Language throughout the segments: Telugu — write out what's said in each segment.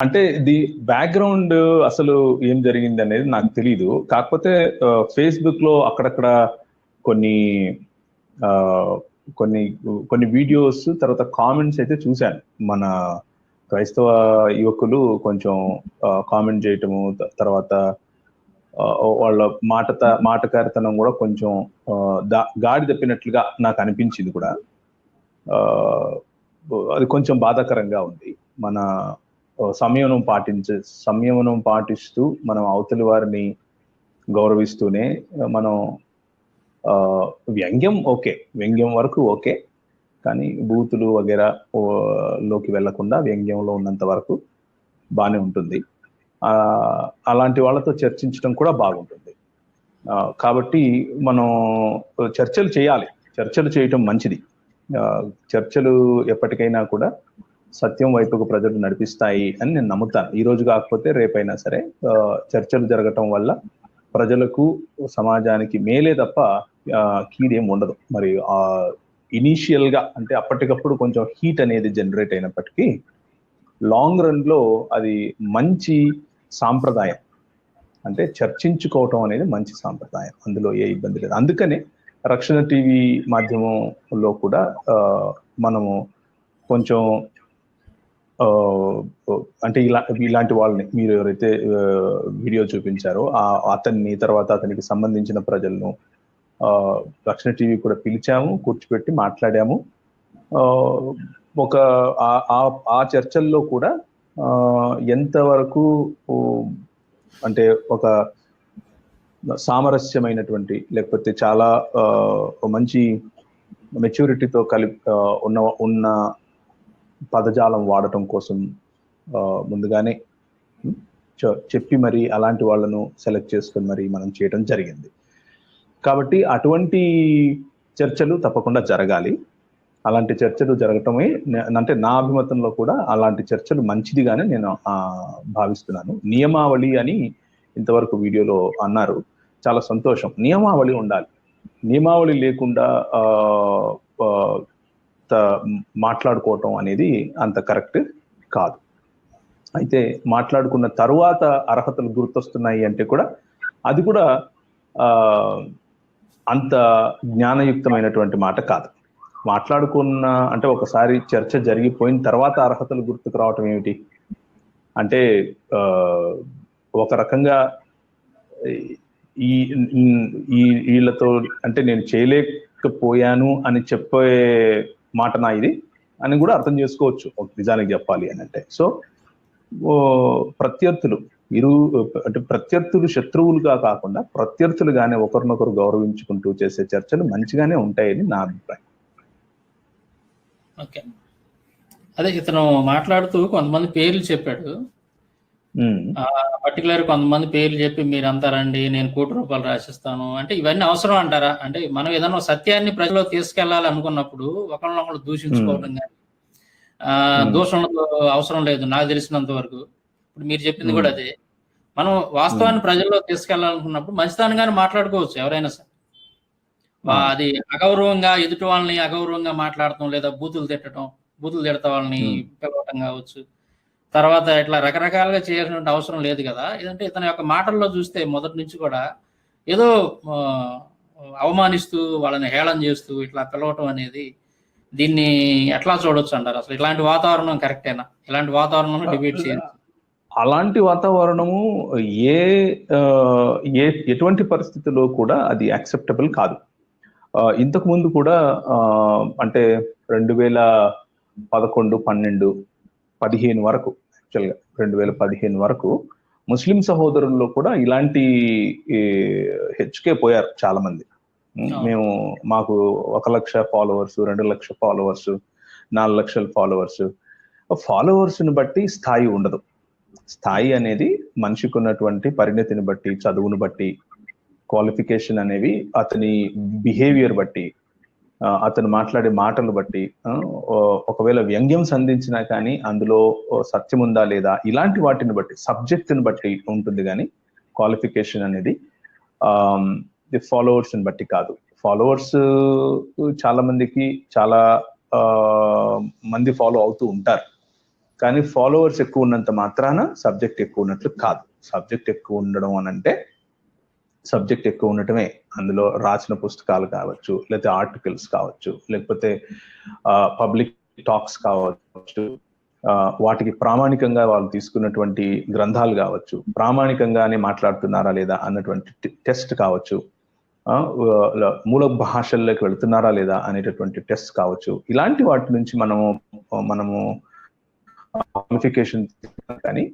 అంటే ది బ్యాక్గ్రౌండ్ అసలు ఏం జరిగింది అనేది నాకు తెలీదు. కాకపోతే ఫేస్బుక్ లో అక్కడక్కడ కొన్ని ఆ, కొన్ని కొన్ని వీడియోస్ తర్వాత కామెంట్స్ అయితే చూశాను. మన క్రైస్తవ యువకులు కొంచెం కామెంట్ చేయటము, తర్వాత ఆ, వాళ్ళ మాటకారితనం కూడా కొంచెం గాడి తప్పినట్లుగా నాకు అనిపించింది కూడా. ఆ, అది కొంచెం బాధాకరంగా ఉంది. మన సంయమనం పాటిస్తూ మనం అవతలి వారిని గౌరవిస్తూనే మనం ఆ, వ్యంగ్యం వరకు ఓకే, కానీ బూతులు వగేరా లోకి వెళ్లకుండా వ్యంగ్యంలో ఉన్నంత వరకు బాగానే ఉంటుంది. ఆ అలాంటి వాళ్ళతో చర్చించడం కూడా బాగుంటుంది. కాబట్టి మనం చర్చలు చేయాలి. చర్చలు చేయటం మంచిది. చర్చలు ఎప్పటికైనా కూడా సత్యం వైపుకు ప్రజలు నడిపిస్తాయి అని నేను నమ్ముతాను. ఈ రోజు కాకపోతే రేపైనా సరే చర్చలు జరగటం వల్ల ప్రజలకు సమాజానికి మేలే తప్ప కీడేం ఉండదు. మరి ఇనీషియల్ గా అంటే అప్పటికప్పుడు కొంచెం హీట్ అనేది జనరేట్ అయినప్పటికీ లాంగ్ రన్ లో అది మంచి సాంప్రదాయం. అంటే చర్చించుకోవటం అనేది మంచి సాంప్రదాయం, అందులో ఏ ఇబ్బంది లేదు. అందుకనే రక్షణ టీవీ మాధ్యమంలో కూడా మనము కొంచెం అంటే ఇలాంటి వాళ్ళని మీరు ఎవరైతే వీడియో చూపించారో అతన్ని, తర్వాత అతనికి సంబంధించిన ప్రజలను రక్షణ టీవీ కూడా పిలిచాము, కూర్చోపెట్టి మాట్లాడాము. ఒక ఆ చర్చల్లో కూడా ఎంతవరకు అంటే ఒక సామరస్యమైనటువంటి, లేకపోతే చాలా మంచి మెచ్యూరిటీతో ఉన్న పదజాలం వాడటం కోసం ముందుగానే చెప్పి మరి అలాంటి వాళ్ళను సెలెక్ట్ చేసుకొని మరి మనం చేయడం జరిగింది. కాబట్టి అటువంటి చర్చలు తప్పకుండా జరగాలి. అలాంటి చర్చలు జరగటమే అంటే నా అభిమతంలో కూడా అలాంటి చర్చలు మంచిదిగానే నేను భావిస్తున్నాను. నియమావళి అని ఇంతవరకు వీడియోలో అన్నారు, చాలా సంతోషం. నియమావళి ఉండాలి. నియమావళి లేకుండా మాట్లాడుకోవటం అనేది అంత కరెక్ట్ కాదు. అయితే మాట్లాడుకున్న తరువాత అర్హతలు గుర్తొస్తున్నాయి అంటే కూడా అది కూడా అంత జ్ఞానయుక్తమైనటువంటి మాట కాదు. మాట్లాడుకున్న అంటే ఒకసారి చర్చ జరిగిపోయిన తర్వాత అర్హతలు గుర్తుకు రావటం ఏమిటి అంటే ఒక రకంగా వీళ్ళతో అంటే నేను చేయలేకపోయాను అని చెప్పే మాట నా ఇది అని కూడా అర్థం చేసుకోవచ్చు నిజానికి చెప్పాలి అని అంటే. సో ప్రత్యర్థులు అంటే ప్రత్యర్థులు శత్రువులుగా కాకుండా ప్రత్యర్థులుగానే ఒకరినొకరు గౌరవించుకుంటూ చేసే చర్చలు మంచిగానే ఉంటాయని నా అభిప్రాయం. ఓకే, అదే ఇతను మాట్లాడుతూ కొంతమంది పేర్లు చెప్పాడు. పర్టికులర్ కొంతమంది పేర్లు చెప్పి మీరంతా రండి, నేను ₹1,00,00,000 రాసిస్తాను అంటే ఇవన్నీ అవసరం అంటారా? అంటే మనం ఏదైనా సత్యాన్ని ప్రజల్లో తీసుకెళ్లాలి అనుకున్నప్పుడు ఒకళ్ళనొకళ్ళు దూషించుకోవడం కానీ దూషణలు అవసరం లేదు నాకు తెలిసినంత వరకు. ఇప్పుడు మీరు చెప్పింది కూడా అదే. మనం వాస్తవాన్ని ప్రజల్లో తీసుకెళ్లాలనుకున్నప్పుడు మంచితనంగానే మాట్లాడుకోవచ్చు ఎవరైనా సరే. అది అగౌరవంగా ఎదుటి వాళ్ళని అగౌరవంగా మాట్లాడటం, లేదా బూతులు తిడతా వాళ్ళని పిలవటం కావచ్చు, తర్వాత ఇట్లా రకరకాలుగా చేయాల్సిన అవసరం లేదు కదా. ఏదంటే ఇతని యొక్క మాటల్లో చూస్తే మొదటి నుంచి కూడా ఏదో అవమానిస్తూ వాళ్ళని హేళన చేస్తూ ఇట్లా పిలవటం అనేది దీన్ని ఎట్లా చూడొచ్చు అంటారు? అసలు ఇలాంటి వాతావరణం కరెక్టేనా? ఇలాంటి వాతావరణంలో డిబేట్ చేయాలి? అలాంటి వాతావరణము ఎటువంటి పరిస్థితుల్లో కూడా అది యాక్సెప్టబుల్ కాదు. ఇంతకు ముందు కూడా అంటే 2011, 12, 15 వరకు, యాక్చువల్గా 2015 వరకు ముస్లిం సహోదరుల్లో కూడా ఇలాంటి హెచ్కే పోయారు చాలా మంది. మాకు 1,00,000 ఫాలోవర్స్, 2,00,000 ఫాలోవర్స్, 4,00,000 ఫాలోవర్స్. ఫాలోవర్స్ని బట్టి స్థాయి ఉండదు. స్థాయి అనేది మనిషికి ఉన్నటువంటి పరిణతిని బట్టి, చదువును బట్టి, క్వాలిఫికేషన్ అనేవి అతని బిహేవియర్ బట్టి, అతను మాట్లాడే మాటలు బట్టి, ఒకవేళ వ్యంగ్యం సంధించినా కానీ అందులో సత్యం ఉందా లేదా ఇలాంటి వాటిని బట్టి, సబ్జెక్టుని బట్టి ఉంటుంది. కానీ క్వాలిఫికేషన్ అనేది ఫాలోవర్స్ని బట్టి కాదు. ఫాలోవర్స్ చాలా మందికి చాలా మంది ఫాలో అవుతూ ఉంటారు. కానీ ఫాలోవర్స్ ఎక్కువ ఉన్నంత మాత్రాన సబ్జెక్ట్ ఎక్కువ ఉన్నట్లు కాదు. సబ్జెక్ట్ ఎక్కువ ఉండడం అని అంటే సబ్జెక్ట్ ఎక్కువ ఉండటమే. అందులో రాసిన పుస్తకాలు కావచ్చు, లేకపోతే ఆర్టికల్స్ కావచ్చు, లేకపోతే పబ్లిక్ టాక్స్ కావచ్చు, వాటికి ప్రామాణికంగా వాళ్ళు తీసుకున్నటువంటి గ్రంథాలు కావచ్చు, ప్రామాణికంగానే మాట్లాడుతున్నారా లేదా అన్నటువంటి టెస్ట్ కావచ్చు, మూల భాషల్లోకి వెళుతున్నారా లేదా అనేటటువంటి టెస్ట్ కావచ్చు. ఇలాంటి వాటి నుంచి మనము క్వాలిఫికేషన్ కానీ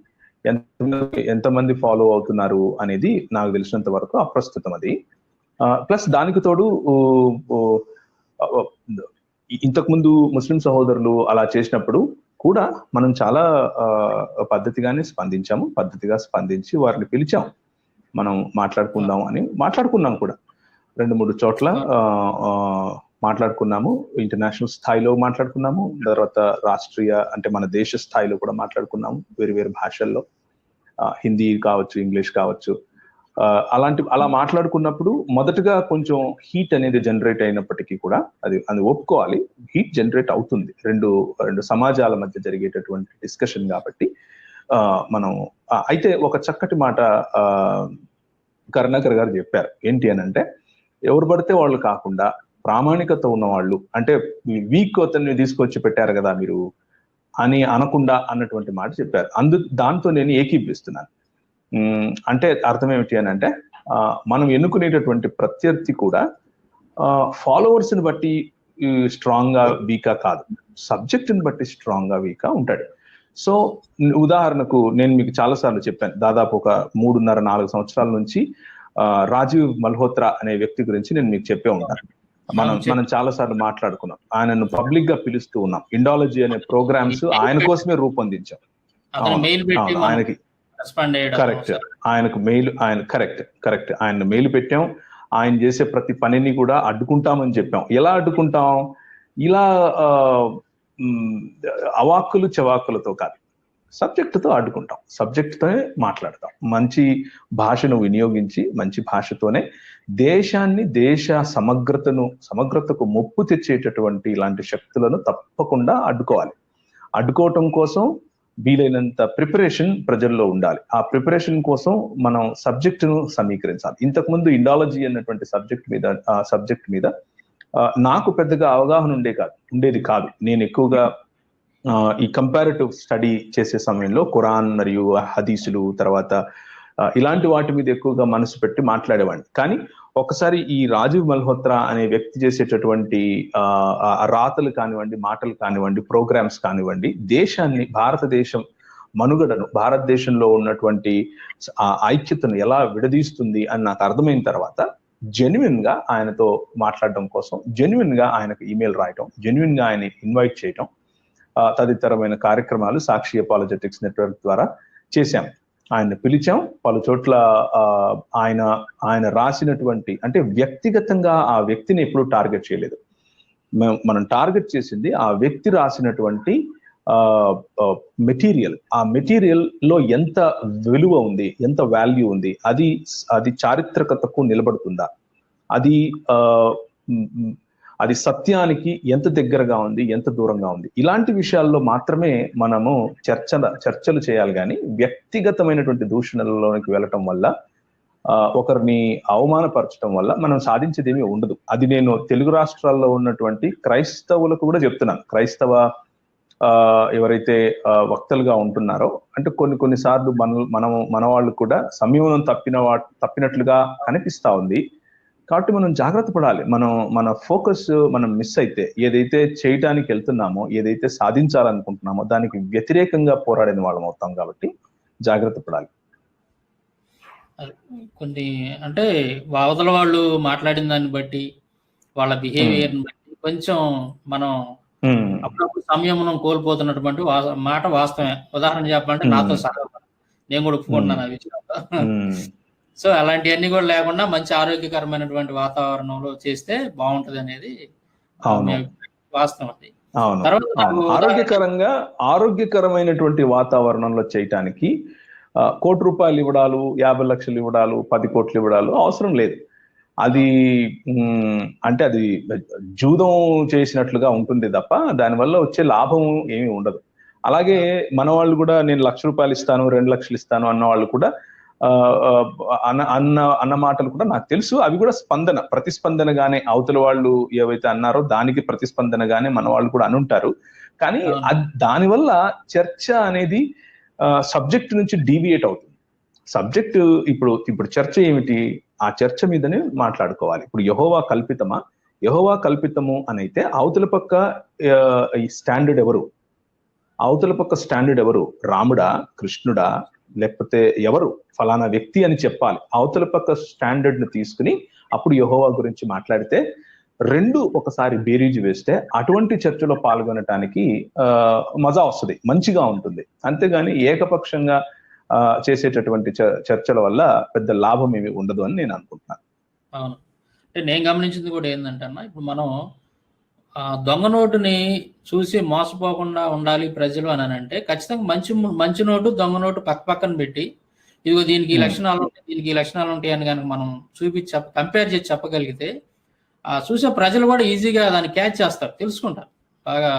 ఎంతమంది ఫాలో అవుతున్నారు అనేది నాకు తెలిసినంత వరకు అప్రస్తుతం అది. ప్లస్ దానికి తోడు ఇంతకుముందు ముస్లిం సహోదరులు అలా చేసినప్పుడు కూడా మనం చాలా పద్ధతిగా స్పందించి వారిని పిలిచాం, మనం మాట్లాడుకున్నాం కూడా 2-3 చోట్ల మాట్లాడుకున్నాము. ఇంటర్నేషనల్ స్థాయిలో మాట్లాడుకున్నాము, తర్వాత రాష్ట్రీయ అంటే మన దేశ స్థాయిలో కూడా మాట్లాడుకున్నాము, వేరు భాషల్లో, హిందీ కావచ్చు, ఇంగ్లీష్ కావచ్చు. అలా మాట్లాడుకున్నప్పుడు మొదటగా కొంచెం హీట్ అనేది జనరేట్ అయినప్పటికీ కూడా అది ఒప్పుకోవాలి, హీట్ జనరేట్ అవుతుంది. రెండు సమాజాల మధ్య జరిగేటటువంటి డిస్కషన్ కాబట్టి మనం అయితే ఒక చక్కటి మాట కరుణాకర్ గారు చెప్పారు. ఏంటి అని అంటే, ఎవరు పడితే వాళ్ళు కాకుండా ప్రామాణికత ఉన్న వాళ్ళు, అంటే వీక్ అతన్ని తీసుకొచ్చి పెట్టారు కదా మీరు అని అనకుండా అన్నటువంటి మాట చెప్పారు. దాంతో నేను ఏకీపిస్తున్నాను. అంటే అర్థం ఏమిటి అని అంటే, మనం ఎన్నుకునేటటువంటి ప్రత్యర్థి కూడా ఫాలోవర్స్ ని బట్టి స్ట్రాంగ్ గా వీకా కాదు, సబ్జెక్ట్ ని బట్టి స్ట్రాంగ్ గా వీకా ఉంటాడు. సో ఉదాహరణకు నేను మీకు చాలాసార్లు చెప్పాను, దాదాపు ఒక 3.5-4 సంవత్సరాల నుంచి రాజీవ్ మల్హోత్రా అనే వ్యక్తి గురించి నేను మీకు చెప్పే ఉంటాను. మనం చాలా సార్లు మాట్లాడుకున్నాం. ఆయనను పబ్లిక్ గా పిలుస్తూ ఉన్నాం. ఇండాలజీ అనే ప్రోగ్రామ్స్ ఆయన కోసమే రూపొందించాం. ఆయనకి కరెక్ట్, ఆయన మెయిల్ పెట్టాం. ఆయన చేసే ప్రతి పనిని కూడా అడ్డుకుంటామని చెప్పాం. ఎలా అడ్డుకుంటాం? ఇలా అవాక్కులు చవాక్కులతో కాదు, సబ్జెక్టుతో అడ్డుకుంటాం, సబ్జెక్టుతోనే మాట్లాడతాం. మంచి భాషను వినియోగించి మంచి భాషతోనే దేశాన్ని, దేశ సమగ్రతకు ముప్పు తెచ్చేటటువంటి ఇలాంటి శక్తులను తప్పకుండా అడ్డుకోవాలి. అడ్డుకోవటం కోసం వీలైనంత ప్రిపరేషన్ ప్రజల్లో ఉండాలి. ఆ ప్రిపరేషన్ కోసం మనం సబ్జెక్టును సమీకరించాలి. ఇంతకుముందు ఇండాలజీ అన్నటువంటి సబ్జెక్ట్ మీద నాకు పెద్దగా అవగాహన ఉండేది కాదు. నేను ఎక్కువగా ఈ కంపారిటివ్ స్టడీ చేసే సమయంలో ఖురాన్ మరియు హదీసులు, తర్వాత ఇలాంటి వాటి మీద ఎక్కువగా మనసు పెట్టి మాట్లాడేవాడిని. కానీ ఒకసారి ఈ రాజీవ్ మల్హోత్రా అనే వ్యక్తి చేసేటటువంటి రాతలు కానివ్వండి, మాటలు కానివ్వండి, ప్రోగ్రామ్స్ కానివ్వండి, దేశాన్ని, భారతదేశం మనుగడను, భారతదేశంలో ఉన్నటువంటి ఐక్యతను ఎలా విడదీస్తుంది అని నాకు అర్థమైన తర్వాత జెన్యున్ గా ఆయనతో మాట్లాడడం కోసం, జెన్యున్ గా ఆయనకు ఈమెయిల్ రాయటం, జెన్యున్ గా ఆయన ఇన్వైట్ చేయటం, తదితరమైన కార్యక్రమాలు సాక్షి అపాలజెటిక్స్ నెట్వర్క్ ద్వారా చేశాం. ఆయన పిలిచాం. పలు చోట్ల ఆయన రాసినటువంటి, అంటే వ్యక్తిగతంగా ఆ వ్యక్తిని ఎప్పుడూ టార్గెట్ చేయలేదు. మనం టార్గెట్ చేసింది ఆ వ్యక్తి రాసినటువంటి మెటీరియల్. ఆ మెటీరియల్ లో ఎంత విలువ ఉంది, ఎంత వాల్యూ ఉంది, అది చారిత్రకతకు నిలబడుతుందా, అది సత్యానికి ఎంత దగ్గరగా ఉంది, ఎంత దూరంగా ఉంది, ఇలాంటి విషయాల్లో మాత్రమే మనము చర్చలు చేయాలి. కానీ వ్యక్తిగతమైనటువంటి దూషణలలోకి వెళ్ళటం వల్ల, ఒకరిని అవమానపరచడం వల్ల మనం సాధించేదేమీ ఉండదు. అది నేను తెలుగు రాష్ట్రాల్లో ఉన్నటువంటి క్రైస్తవులకు కూడా చెప్తున్నాను. క్రైస్తవ ఎవరైతే వక్తలుగా ఉంటున్నారో, అంటే కొన్నిసార్లు మన వాళ్ళు కూడా సంయమనం తప్పినట్లుగా కనిపిస్తా ఉంది. కాబట్టి మనం జాగ్రత్త పడాలి. మన ఫోకస్ మనం మిస్ అయితే, ఏదైతే చేయటానికి వెళ్తున్నామో, ఏదైతే సాధించాలనుకుంటున్నామో దానికి వ్యతిరేకంగా పోరాడిన వాళ్ళం అవుతాం. కాబట్టి జాగ్రత్త పడాలి. కొన్ని అంటే అవతల వాళ్ళు మాట్లాడిన దాన్ని బట్టి, వాళ్ళ బిహేవియర్ బట్టి కొంచెం మనం అప్పుడప్పుడు సంయమనం కోల్పోతున్నటువంటి మాట వాస్తవమే. ఉదాహరణ చెప్పాలంటే నాతో సహా నేను కూడా ఒప్పుకుంటున్నాను ఆ విషయంలో. సో అలాంటివన్నీ కూడా లేకుండా మంచి ఆరోగ్యకరమైనటువంటి వాతావరణంలో చేస్తే బాగుంటది అనేది వాస్తవం. ఆరోగ్యకరమైనటువంటి వాతావరణంలో చేయటానికి 1 కోటి రూపాయలు ఇవ్వడాలు, 50 లక్షలు ఇవ్వడాలు, 10 కోట్లు ఇవ్వడాలు అవసరం లేదు. అది అంటే అది జూదం చేసినట్లుగా ఉంటుంది తప్ప దానివల్ల వచ్చే లాభం ఏమీ ఉండదు. అలాగే మన వాళ్ళు కూడా నేను ₹1,00,000 ఇస్తాను, 2,00,000 ఇస్తాను అన్న వాళ్ళు కూడా అన్న మాటలు కూడా నాకు తెలుసు. అవి కూడా ప్రతిస్పందనగానే అవతల వాళ్ళు ఏవైతే అన్నారో దానికి ప్రతిస్పందనగానే మన వాళ్ళు కూడా అనుంటారు. కానీ దానివల్ల చర్చ అనేది సబ్జెక్ట్ నుంచి డీవియేట్ అవుతుంది. సబ్జెక్ట్ ఇప్పుడు చర్చ ఏమిటి? ఆ చర్చ మీదనే మాట్లాడుకోవాలి. ఇప్పుడు యెహోవా కల్పితమా? యెహోవా కల్పితము అని అయితే అవతల పక్క ఈ స్టాండర్డ్ ఎవరు? అవతల పక్క స్టాండర్డ్ ఎవరు? రాముడా, కృష్ణుడా, లేకపోతే ఎవరు? ఫలానా వ్యక్తి అని చెప్పాలి. అవతల పక్క స్టాండర్డ్ ని తీసుకుని అప్పుడు యెహోవా గురించి మాట్లాడితే రెండు ఒకసారి బేరీజు వేస్తే అటువంటి చర్చలో పాల్గొనటానికి మజా వస్తుంది, మంచిగా ఉంటుంది. అంతేగాని ఏకపక్షంగా చేసేటటువంటి చర్చల వల్ల పెద్ద లాభం ఏమి ఉండదు అని నేను అనుకుంటున్నాను. అవును, అంటే నేను గమనించింది కూడా ఏంటంటే అన్న, ఇప్పుడు మనం దొంగ నోటుని చూసి మోసపోకుండా ఉండాలి ప్రజలు అని అంటే ఖచ్చితంగా మంచి నోటు దొంగ నోటు పక్కన పెట్టి ఇదిగో దీనికి లక్షణాలు ఉంటాయి, దీనికి లక్షణాలు ఉంటాయి అని కనుక మనం చూపించి కంపేర్ చేసి చెప్పగలిగితే చూసే ప్రజలు కూడా ఈజీగా దాన్ని క్యాచ్ చేస్తారు, తెలుసుకుంటారు, బాగా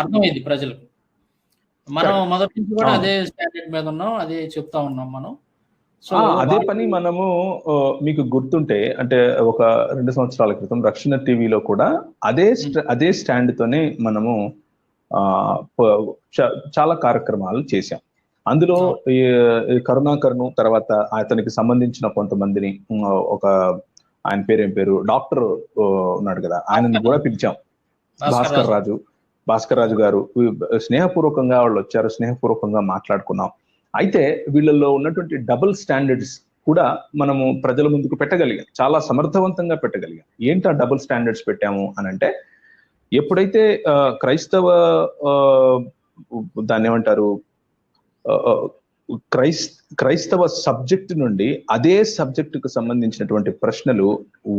అర్థమైంది ప్రజలకు. మనం మొదటి నుంచి కూడా అదే స్టాండర్డ్ మీద ఉన్నాం, అదే చెప్తా ఉన్నాం మనం. సో అదే పని మనము మీకు గుర్తుంటే అంటే ఒక 2 సంవత్సరాల క్రితం రక్షణ టీవీలో కూడా అదే స్టాండ్ తోనే మనము చాలా కార్యక్రమాలు చేశాం. అందులో కరుణాకర్ను తర్వాత అతనికి సంబంధించిన కొంతమందిని, ఒక ఆయన ఏం పేరు డాక్టర్ ఉన్నాడు కదా, ఆయనని కూడా పిలిచాం. భాస్కర్ రాజు గారు స్నేహపూర్వకంగా వాళ్ళు వచ్చారు, స్నేహపూర్వకంగా మాట్లాడుకున్నాం. అయితే వీళ్ళల్లో ఉన్నటువంటి డబుల్ స్టాండర్డ్స్ కూడా మనము ప్రజల ముందుకు పెట్టగలిగాం, చాలా సమర్థవంతంగా పెట్టగలిగాం. ఏంటి ఆ డబుల్ స్టాండర్డ్స్ పెట్టాము అని అంటే, ఎప్పుడైతే దాన్ని ఏమంటారు, క్రైస్తవ సబ్జెక్ట్ నుండి అదే సబ్జెక్టుకు సంబంధించినటువంటి ప్రశ్నలు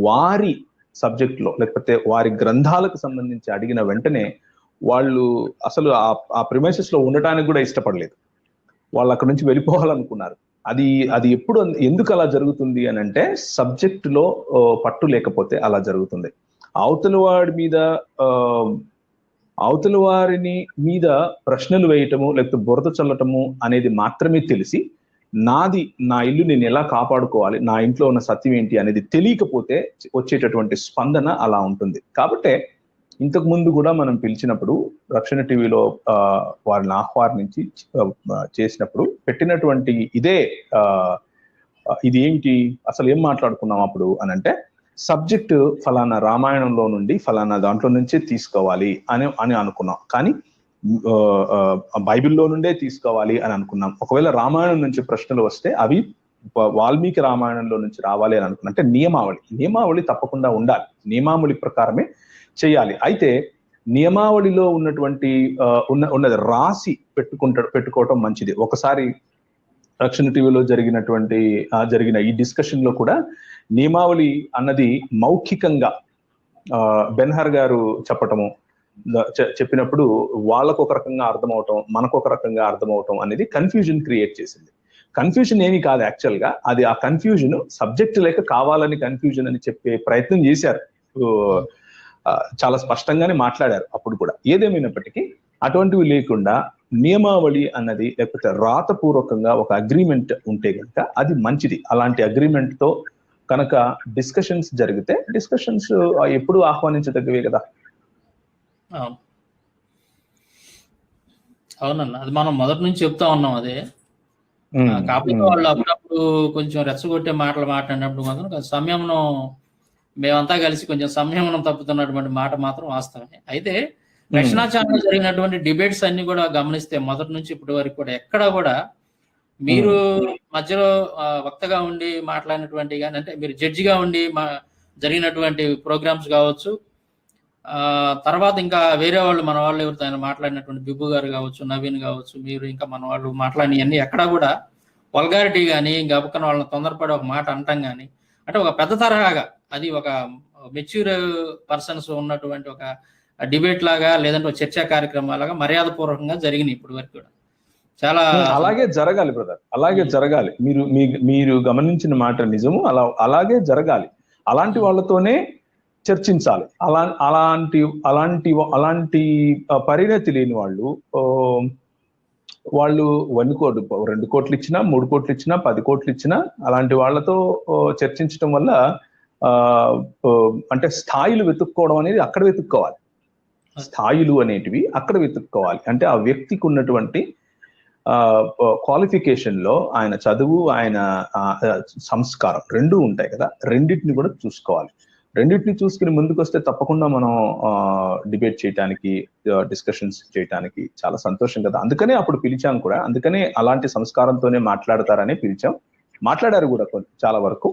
వారి సబ్జెక్ట్ లో లేకపోతే వారి గ్రంథాలకు సంబంధించి అడిగిన వెంటనే వాళ్ళు అసలు ఆ ప్రిమైసెస్ లో ఉండటానికి కూడా ఇష్టపడలేదు, వాళ్ళు అక్కడ నుంచి వెళ్ళిపోవాలనుకున్నారు. అది ఎందుకు అలా జరుగుతుంది అని అంటే, సబ్జెక్ట్ లో పట్టు లేకపోతే అలా జరుగుతుంది. అవతల వారిని మీద ప్రశ్నలు వేయటము లేకపోతే బురద చల్లటము అనేది మాత్రమే తెలిసి, నా ఇల్లు నేను ఎలా కాపాడుకోవాలి, నా ఇంట్లో ఉన్న సత్యం ఏంటి అనేది తెలియకపోతే వచ్చేటటువంటి స్పందన అలా ఉంటుంది. కాబట్టి ఇంతకు ముందు కూడా మనం పిలిచినప్పుడు రక్షణ టీవీలో వారిని ఆహ్వానించి చేసినప్పుడు పెట్టినటువంటి ఇది ఏమిటి, అసలు ఏం మాట్లాడుకున్నాం అప్పుడు అని అంటే, సబ్జెక్ట్ ఫలానా రామాయణంలో నుండి ఫలానా దాంట్లో నుంచే తీసుకోవాలి అని అనుకున్నాం. కానీ బైబిల్లో నుండే తీసుకోవాలి అని అనుకున్నాం. ఒకవేళ రామాయణం నుంచి ప్రశ్నలు వస్తే అవి వాల్మీకి రామాయణంలో నుంచి రావాలి అని అనుకున్నాం. అంటే నియమావళి తప్పకుండా ఉండాలి, నియమావళి ప్రకారమే చేయాలి. అయితే నియమావళిలో ఉన్నది రాసి పెట్టుకోవటం మంచిది. ఒకసారి రక్షణ టీవీలో జరిగిన ఈ డిస్కషన్ లో కూడా నియమావళి అన్నది మౌఖికంగా బెన్హర్ గారు చెప్పినప్పుడు వాళ్ళకు ఒక రకంగా అర్థమవటం, మనకు ఒక రకంగా అర్థమవటం అనేది కన్ఫ్యూజన్ క్రియేట్ చేసింది. కన్ఫ్యూజన్ ఏమీ కాదు, యాక్చువల్ గా అది ఆ కన్ఫ్యూజన్ సబ్జెక్ట్ లేక కావాలని కన్ఫ్యూజన్ అని చెప్పే ప్రయత్నం చేశారు, చాలా స్పష్టంగానే మాట్లాడారు అప్పుడు కూడా. ఏదేమైనప్పటికీ అటువంటివి లేకుండా నియమావళి అన్నది లేకపోతే రాతపూర్వకంగా ఒక అగ్రిమెంట్ ఉంటే కనుక అది మంచిది. అలాంటి అగ్రిమెంట్ తో కనుక డిస్కషన్స్ జరిగితే డిస్కషన్స్ ఎప్పుడు ఆహ్వానించదగ్గవే కదా. అవునన్నా, అది మనం మొదటి నుంచి చెప్తా ఉన్నాం అదే. కాకపోతే వాళ్ళు అప్పుడప్పుడు కొంచెం రెచ్చగొట్టే మాటలు మాట్లాడినప్పుడు మాత్రం సంయమనం, మేమంతా కలిసి కొంచెం సంయమనం తప్పుతున్నటువంటి మాట మాత్రం వాస్తవమే. అయితే రక్షణ ఛానల్ జరిగినటువంటి డిబేట్స్ అన్ని కూడా గమనిస్తే మొదటి నుంచి ఇప్పటి వరకు కూడా ఎక్కడా కూడా మీరు మధ్యలో వక్తగా ఉండి మాట్లాడినటువంటి కానీ, అంటే మీరు జడ్జిగా ఉండి జరిగినటువంటి ప్రోగ్రామ్స్ కావచ్చు, తర్వాత ఇంకా వేరే వాళ్ళు మన వాళ్ళు ఎవరితో ఆయన మాట్లాడినటువంటి బిబ్బు గారు కావచ్చు, నవీన్ కావచ్చు, మీరు ఇంకా మన వాళ్ళు మాట్లాడినవన్నీ ఎక్కడా కూడా వల్గారిటీ కానీ గబుక్కన వాళ్ళని తొందరపడి ఒక మాట అంటాం కానీ, అంటే ఒక పెద్ద తరహాగా అది ఒక మెచ్యూర్ పర్సన్స్ ఉన్నటువంటి ఒక డిబేట్ లాగా లేదంటే ఒక చర్చా కార్యక్రమాలుగా మర్యాద పూర్వకంగా జరిగినాయి ఇప్పటి వరకు కూడా. చాలా అలాగే జరగాలి బ్రదర్, అలాగే జరగాలి. మీరు గమనించిన మాట నిజము, అలాగే జరగాలి. అలాంటి వాళ్ళతోనే చర్చించాలి. అలాంటి పరిణతి లేని వాళ్ళు 1 కోటి 2 కోట్లు ఇచ్చినా 3 కోట్లు ఇచ్చినా 10 కోట్లు ఇచ్చినా అలాంటి వాళ్ళతో చర్చించడం వల్ల అంటే స్థాయిలు వెతుక్కోవడం అనేది అక్కడ వెతుక్కోవాలి. స్థాయిలు అనేటివి అక్కడ వెతుక్కోవాలి. అంటే ఆ వ్యక్తికి ఉన్నటువంటి క్వాలిఫికేషన్ లో ఆయన చదువు, ఆయన సంస్కారం రెండూ ఉంటాయి కదా, రెండింటిని కూడా చూసుకోవాలి. రెండింటిని చూసుకుని ముందుకు వస్తే తప్పకుండా మనం డిబేట్ చేయడానికి, డిస్కషన్స్ చేయడానికి చాలా సంతోషం కదా. అందుకనే అప్పుడు పిలిచాం కూడా, అందుకనే అలాంటి సంస్కారంతోనే మాట్లాడతారని పిలిచాం. మాట్లాడారు కూడా చాలా వరకు.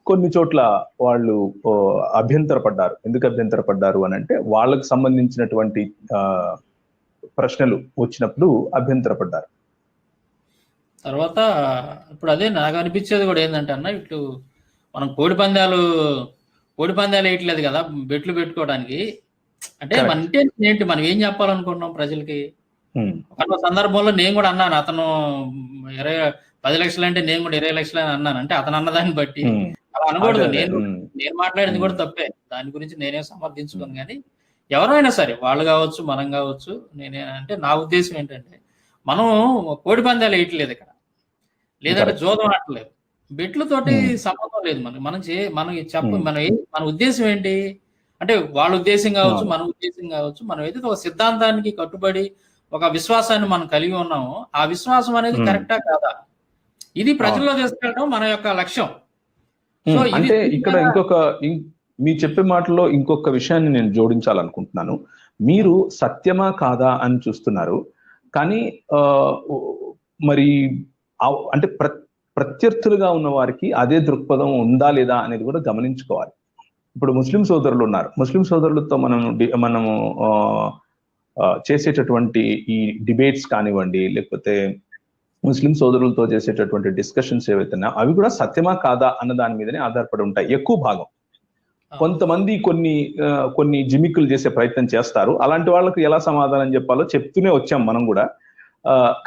కొన్ని చోట్ల వాళ్ళు అభ్యంతరపడ్డారు. ఎందుకు అభ్యంతరపడ్డారు అని అంటే వాళ్ళకు సంబంధించినటువంటి ప్రశ్నలు వచ్చినప్పుడు అభ్యంతరపడ్డారు. తర్వాత ఇప్పుడు అదే నాకు అనిపించేది కూడా ఏంటంటే అన్న, ఇట్లు మనం కోడి పందాలు వేయట్లేదు కదా బెట్లు పెట్టుకోవడానికి. అంటే మన ఇంటెన్షన్ ఏంటి, మనం ఏం చెప్పాలనుకుంటున్నాం ప్రజలకి? ఒక సందర్భంలో నేను కూడా అన్నాను, అతను 10 లక్షలు అంటే నేను కూడా 20 లక్షలు అని అన్నాను. అంటే అతను అన్నదాన్ని బట్టి అలా అనకూడదు. నేను మాట్లాడింది కూడా తప్పే, దాని గురించి నేనే సమర్థించుకోను. కానీ ఎవరైనా సరే, వాళ్ళు కావచ్చు మనం కావచ్చు, అంటే నా ఉద్దేశం ఏంటంటే, మనం కోడి పందాలు వేయట్లేదు ఇక్కడ, లేదంటే జోదం ఆడలేదు, బెట్లతోటి సంబంధం లేదు. మన ఉద్దేశం ఏంటి అంటే, వాళ్ళ ఉద్దేశం కావచ్చు, మన ఉద్దేశం కావచ్చు, మనం ఏదైతే ఒక సిద్ధాంతానికి కట్టుబడి ఒక విశ్వాసాన్ని మనం కలిగి ఉన్నామో, ఆ విశ్వాసం అనేది కరెక్టా కాదా, ఇది ప్రజల్లో తీసుకెళ్ళడం మన యొక్క లక్ష్యం. అంటే ఇక్కడ మీ చెప్పే మాటలో ఇంకొక విషయాన్ని నేను జోడించాలనుకుంటున్నాను. మీరు సత్యమా కాదా అని చూస్తున్నారు, కానీ మరి అంటే ప్రత్యర్థులుగా ఉన్న వారికి అదే దృక్పథం ఉందా లేదా అనేది కూడా గమనించుకోవాలి. ఇప్పుడు ముస్లిం సోదరులు ఉన్నారు. ముస్లిం సోదరులతో మనము చేసేటటువంటి ఈ డిబేట్స్ కానివ్వండి, లేకపోతే ముస్లిం సోదరులతో చేసేటటువంటి డిస్కషన్స్ ఏవైతున్నా అవి కూడా సత్యమా కాదా అన్న దాని మీదనే ఆధారపడి ఉంటాయి ఎక్కువ భాగం. కొంతమంది కొన్ని జిమిక్కులు చేసే ప్రయత్నం చేస్తారు. అలాంటి వాళ్ళకు ఎలా సమాధానం చెప్పాలో చెప్తూనే వచ్చాం మనం కూడా.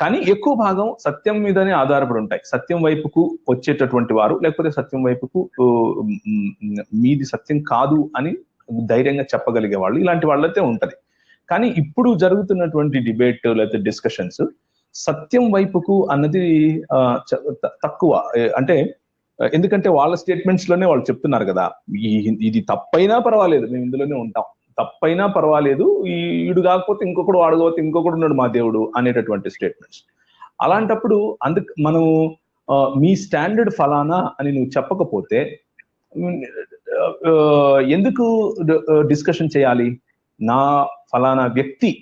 కానీ ఎక్కువ భాగం సత్యం మీదనే ఆధారపడి ఉంటాయి. సత్యం వైపుకు వచ్చేటటువంటి వారు, లేకపోతే సత్యం వైపుకు మీది సత్యం కాదు అని ధైర్యంగా చెప్పగలిగే వాళ్ళు, ఇలాంటి వాళ్ళైతే ఉంటది. కానీ ఇప్పుడు జరుగుతున్నటువంటి డిబేట్ లేకపోతే డిస్కషన్స్ సత్యం వైపుకు అన్నది తక్కువ. అంటే ఎందుకంటే వాళ్ళ స్టేట్మెంట్స్ లోనే వాళ్ళు చెప్తున్నారు కదా, ఇది తప్పైనా పర్వాలేదు, మేము ఇందులోనే ఉంటాం, తప్పైనా పర్వాలేదు, ఈడు కాకపోతే ఇంకొకడు, వాడు కాకపోతే ఇంకొకడు ఉన్నాడు మా దేవుడు అనేటటువంటి స్టేట్మెంట్స్. అలాంటప్పుడు మనము మీ స్టాండర్డ్ ఫలానా అని నువ్వు చెప్పకపోతే ఎందుకు డిస్కషన్ చేయాలి? నా ఫలానా వ్యక్తి,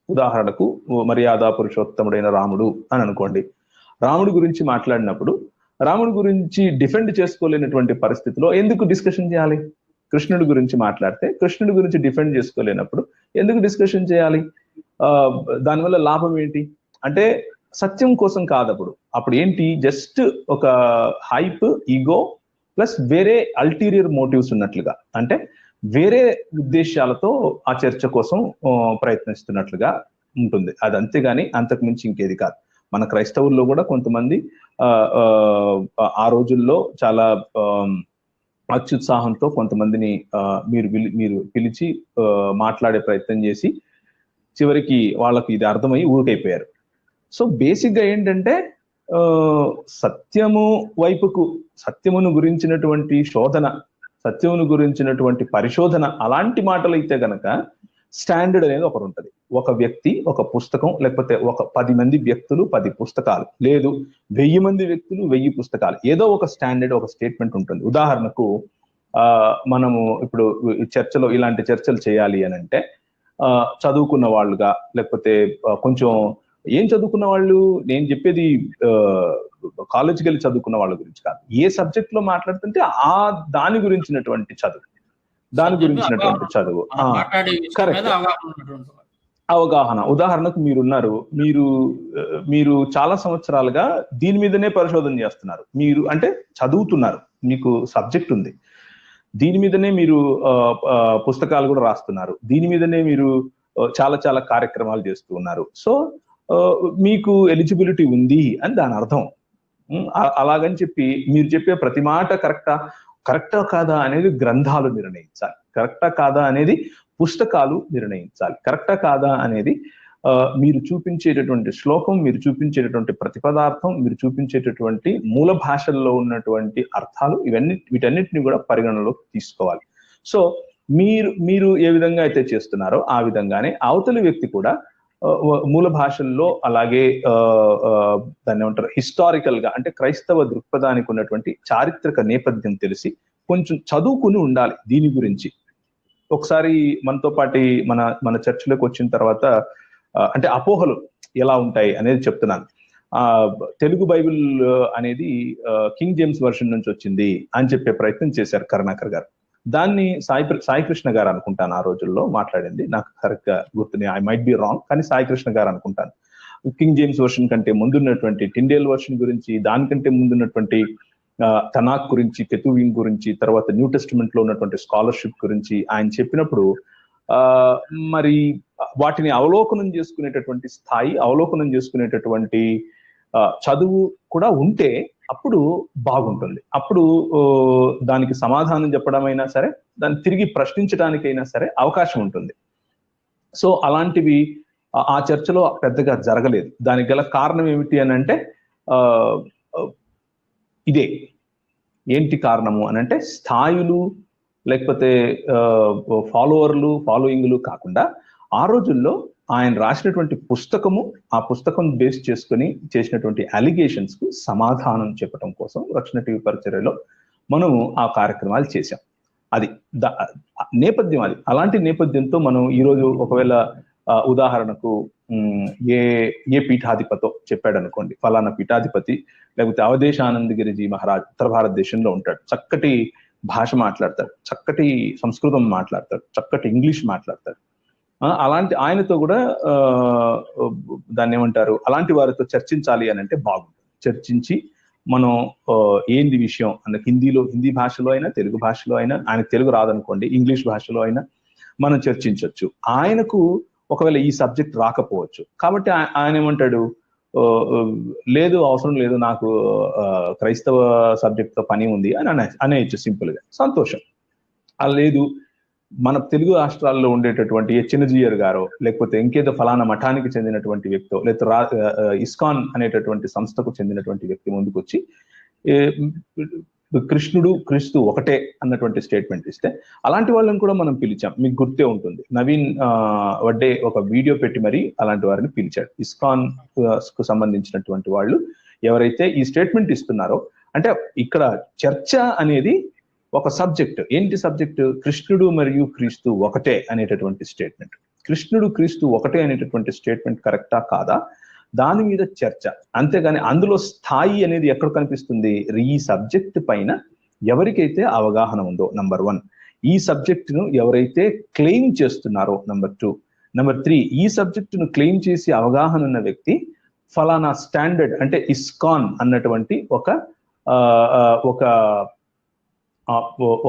ఉదాహరణకు మర్యాద పురుషోత్తముడైన రాముడు అని అనుకోండి. రాముడి గురించి మాట్లాడినప్పుడు రాముడి గురించి డిఫెండ్ చేసుకోలేనటువంటి పరిస్థితిలో ఎందుకు డిస్కషన్ చేయాలి? కృష్ణుడి గురించి మాట్లాడితే కృష్ణుడి గురించి డిఫెండ్ చేసుకోలేనప్పుడు ఎందుకు డిస్కషన్ చేయాలి? దానివల్ల లాభం ఏంటి? అంటే సత్యం కోసం కాదు. అప్పుడు ఏంటి, జస్ట్ ఒక హైప్, ఈగో ప్లస్ వేరే అల్టీరియర్ మోటివ్స్ ఉన్నట్లుగా, అంటే వేరే ఉద్దేశాలతో ఆ చర్చ కోసం ప్రయత్నిస్తున్నట్లుగా ఉంటుంది. అది అంతేగాని అంతకు మించి ఇంకేది కాదు. మన క్రైస్తవుల్లో కూడా కొంతమంది ఆ రోజుల్లో చాలా అత్యుత్సాహంతో కొంతమందిని మీరు పిలిచి మాట్లాడే ప్రయత్నం చేసి చివరికి వాళ్ళకి ఇది అర్థమయ్యి ఊరికైపోయారు. సో బేసిక్ గా ఏంటంటే సత్యమును గురించినటువంటి శోధన, సత్యమును గురించినటువంటి పరిశోధన, అలాంటి మాటలు అయితే గనక స్టాండర్డ్ అనేది ఒకటి ఉంటుంది. ఒక వ్యక్తి ఒక పుస్తకం, లేకపోతే ఒక 10 మంది వ్యక్తులు 10 పుస్తకాలు, లేదు 1000 మంది వ్యక్తులు 1000 పుస్తకాలు, ఏదో ఒక స్టాండర్డ్, ఒక స్టేట్మెంట్ ఉంటుంది. ఉదాహరణకు మనము ఇప్పుడు చర్చలో ఇలాంటి చర్చలు చేయాలి అని అంటే చదువుకున్న వాళ్ళుగా, లేకపోతే కొంచెం ఏం చదువుకున్న వాళ్ళు, నేను చెప్పేది కాలేజీకి వెళ్ళి చదువుకున్న వాళ్ళ గురించి కాదు, ఏ సబ్జెక్ట్ లో మాట్లాడుతుంటే దాని గురించినటువంటి చదువు, కరెక్ట్, అవగాహన. ఉదాహరణకు మీరు చాలా సంవత్సరాలుగా దీని మీదనే పరిశోధన చేస్తున్నారు, మీరు అంటే చదువుతున్నారు, మీకు సబ్జెక్ట్ ఉంది, దీని మీదనే మీరు పుస్తకాలు కూడా రాస్తున్నారు, దీని మీదనే మీరు చాలా చాలా కార్యక్రమాలు చేస్తూ ఉన్నారు. సో మీకు ఎలిజిబిలిటీ ఉంది అని దాని అర్థం. అలాగని చెప్పి మీరు చెప్పే ప్రతి మాట కరెక్టా, కరెక్టా కాదా అనేది గ్రంథాలు నిర్ణయించాలి, కరెక్టా కాదా అనేది పుస్తకాలు నిర్ణయించాలి, కరెక్టా కాదా అనేది మీరు చూపించేటటువంటి శ్లోకం, మీరు చూపించేటటువంటి ప్రతిపదార్థం, మీరు చూపించేటటువంటి మూల భాషల్లో ఉన్నటువంటి అర్థాలు, వీటన్నిటిని కూడా పరిగణలోకి తీసుకోవాలి. సో మీరు ఏ విధంగా అయితే చేస్తున్నారో ఆ విధంగానే అవతలి వ్యక్తి కూడా మూల భాషల్లో, అలాగే దాన్ని ఏమంటారు, హిస్టారికల్ గా అంటే క్రైస్తవ దృక్పథానికి ఉన్నటువంటి చారిత్రక నేపథ్యం తెలిసి కొంచెం చదువుకుని ఉండాలి దీని గురించి. ఒకసారి మనతో పాటు మన చర్చిలోకి వచ్చిన తర్వాత అంటే అపోహలు ఎలా ఉంటాయి అనేది చెప్తున్నాను. తెలుగు బైబిల్ అనేది కింగ్ జేమ్స్ వర్షన్ నుంచి వచ్చింది అని చెప్పే ప్రయత్నం చేశారు కరుణాకర్ గారు. దాన్ని సాయి కృష్ణ గారు అనుకుంటాను ఆ రోజుల్లో మాట్లాడింది, నాకు కరెక్ట్ గా గుర్తుని, ఐ మైట్ బి రాంగ్, కానీ సాయి కృష్ణ గారు అనుకుంటాను. కింగ్ జేమ్స్ వర్షన్ కంటే ముందున్నటువంటి టిండేల్ వర్షన్ గురించి, దానికంటే ముందున్నటువంటి తనాక్ గురించి, కెతువిన్ గురించి, తర్వాత న్యూ టెస్టిమెంట్ లో ఉన్నటువంటి స్కాలర్షిప్ గురించి ఆయన చెప్పినప్పుడు మరి వాటిని అవలోకనం చేసుకునేటటువంటి స్థాయి, అవలోకనం చేసుకునేటటువంటి చదువు కూడా ఉంటే అప్పుడు బాగుంటుంది. అప్పుడు దానికి సమాధానం చెప్పడమైనా సరే, దాన్ని తిరిగి ప్రశ్నించడానికైనా సరే అవకాశం ఉంటుంది. సో అలాంటివి ఆ చర్చలో పెద్దగా జరగలేదు. దానికి గల కారణం ఏమిటి అని అంటే ఇదే. ఏంటి కారణము అని అంటే స్థాయిలు, లేకపోతే ఫాలోయింగ్లు కాకుండా ఆ రోజుల్లో ఆయన రాసినటువంటి పుస్తకము, ఆ పుస్తకం బేస్ చేసుకుని చేసినటువంటి అలిగేషన్స్ కు సమాధానం చెప్పడం కోసం రక్షణ టీవీ పరిచర్యలో మనము ఆ కార్యక్రమాలు చేశాం. అది నేపథ్యం. అది అలాంటి నేపథ్యంతో మనం ఈరోజు ఒకవేళ ఉదాహరణకు ఏ పీఠాధిపతో చెప్పాడు అనుకోండి, ఫలానా పీఠాధిపతి లేకపోతే అవధేశానందగిరిజీ మహారాజ్ ఉత్తర భారతదేశంలో ఉంటాడు, చక్కటి భాష మాట్లాడతాడు, చక్కటి సంస్కృతం మాట్లాడతాడు, చక్కటి ఇంగ్లీష్ మాట్లాడతాడు. అలాంటి ఆయనతో కూడా దాన్ని ఏమంటారు, అలాంటి వారితో చర్చించాలి అని అంటే బాగుంటుంది. చర్చించి మనం ఏంది విషయం అన్న హిందీ భాషలో అయినా, తెలుగు భాషలో అయినా, ఆయనకు తెలుగు రాదనుకోండి ఇంగ్లీష్ భాషలో అయినా మనం చర్చించవచ్చు. ఆయనకు ఒకవేళ ఈ సబ్జెక్ట్ రాకపోవచ్చు, కాబట్టి ఆయన ఏమంటాడు, లేదు అవసరం లేదు, నాకు క్రైస్తవ సబ్జెక్ట్ తో పని ఉంది అని అనేయచ్చు సింపుల్ గా, సంతోషం. అలా లేదు, మన తెలుగు రాష్ట్రాల్లో ఉండేటటువంటి చిన్నజీయర్ గారో, లేకపోతే ఇంకేదో ఫలానా మఠానికి చెందినటువంటి వ్యక్తో, లేకపోతే ఇస్కాన్ అనేటటువంటి సంస్థకు చెందినటువంటి వ్యక్తి ముందుకు వచ్చి కృష్ణుడు క్రీస్తు ఒకటే అన్నటువంటి స్టేట్మెంట్ ఇస్తే అలాంటి వాళ్ళని కూడా మనం పిలిచాం. మీకు గుర్తే ఉంటుంది, నవీన్ వడ్డే ఒక వీడియో పెట్టి మరి అలాంటి వారిని పిలిచాడు. ఇస్కాన్ కు సంబంధించినటువంటి వాళ్ళు ఎవరైతే ఈ స్టేట్మెంట్ ఇస్తున్నారో, అంటే ఇక్కడ చర్చ అనేది ఒక సబ్జెక్ట్. ఏంటి సబ్జెక్ట్? కృష్ణుడు మరియు క్రీస్తు ఒకటే అనేటటువంటి స్టేట్మెంట్. కృష్ణుడు క్రీస్తు ఒకటే అనేటటువంటి స్టేట్మెంట్ కరెక్టా కాదా, దాని మీద చర్చ. అంతేగాని అందులో స్థాయి అనేది ఎక్కడ కనిపిస్తుంది? ఈ సబ్జెక్ట్ పైన ఎవరికైతే అవగాహన ఉందో, నంబర్ 1, ఈ సబ్జెక్టును ఎవరైతే క్లెయిమ్ చేస్తున్నారో, నంబర్ 2, నంబర్ 3, ఈ సబ్జెక్టును క్లెయిమ్ చేసి అవగాహన ఉన్న వ్యక్తి ఫలానా స్టాండర్డ్ అంటే ఇస్కాన్ అన్నటువంటి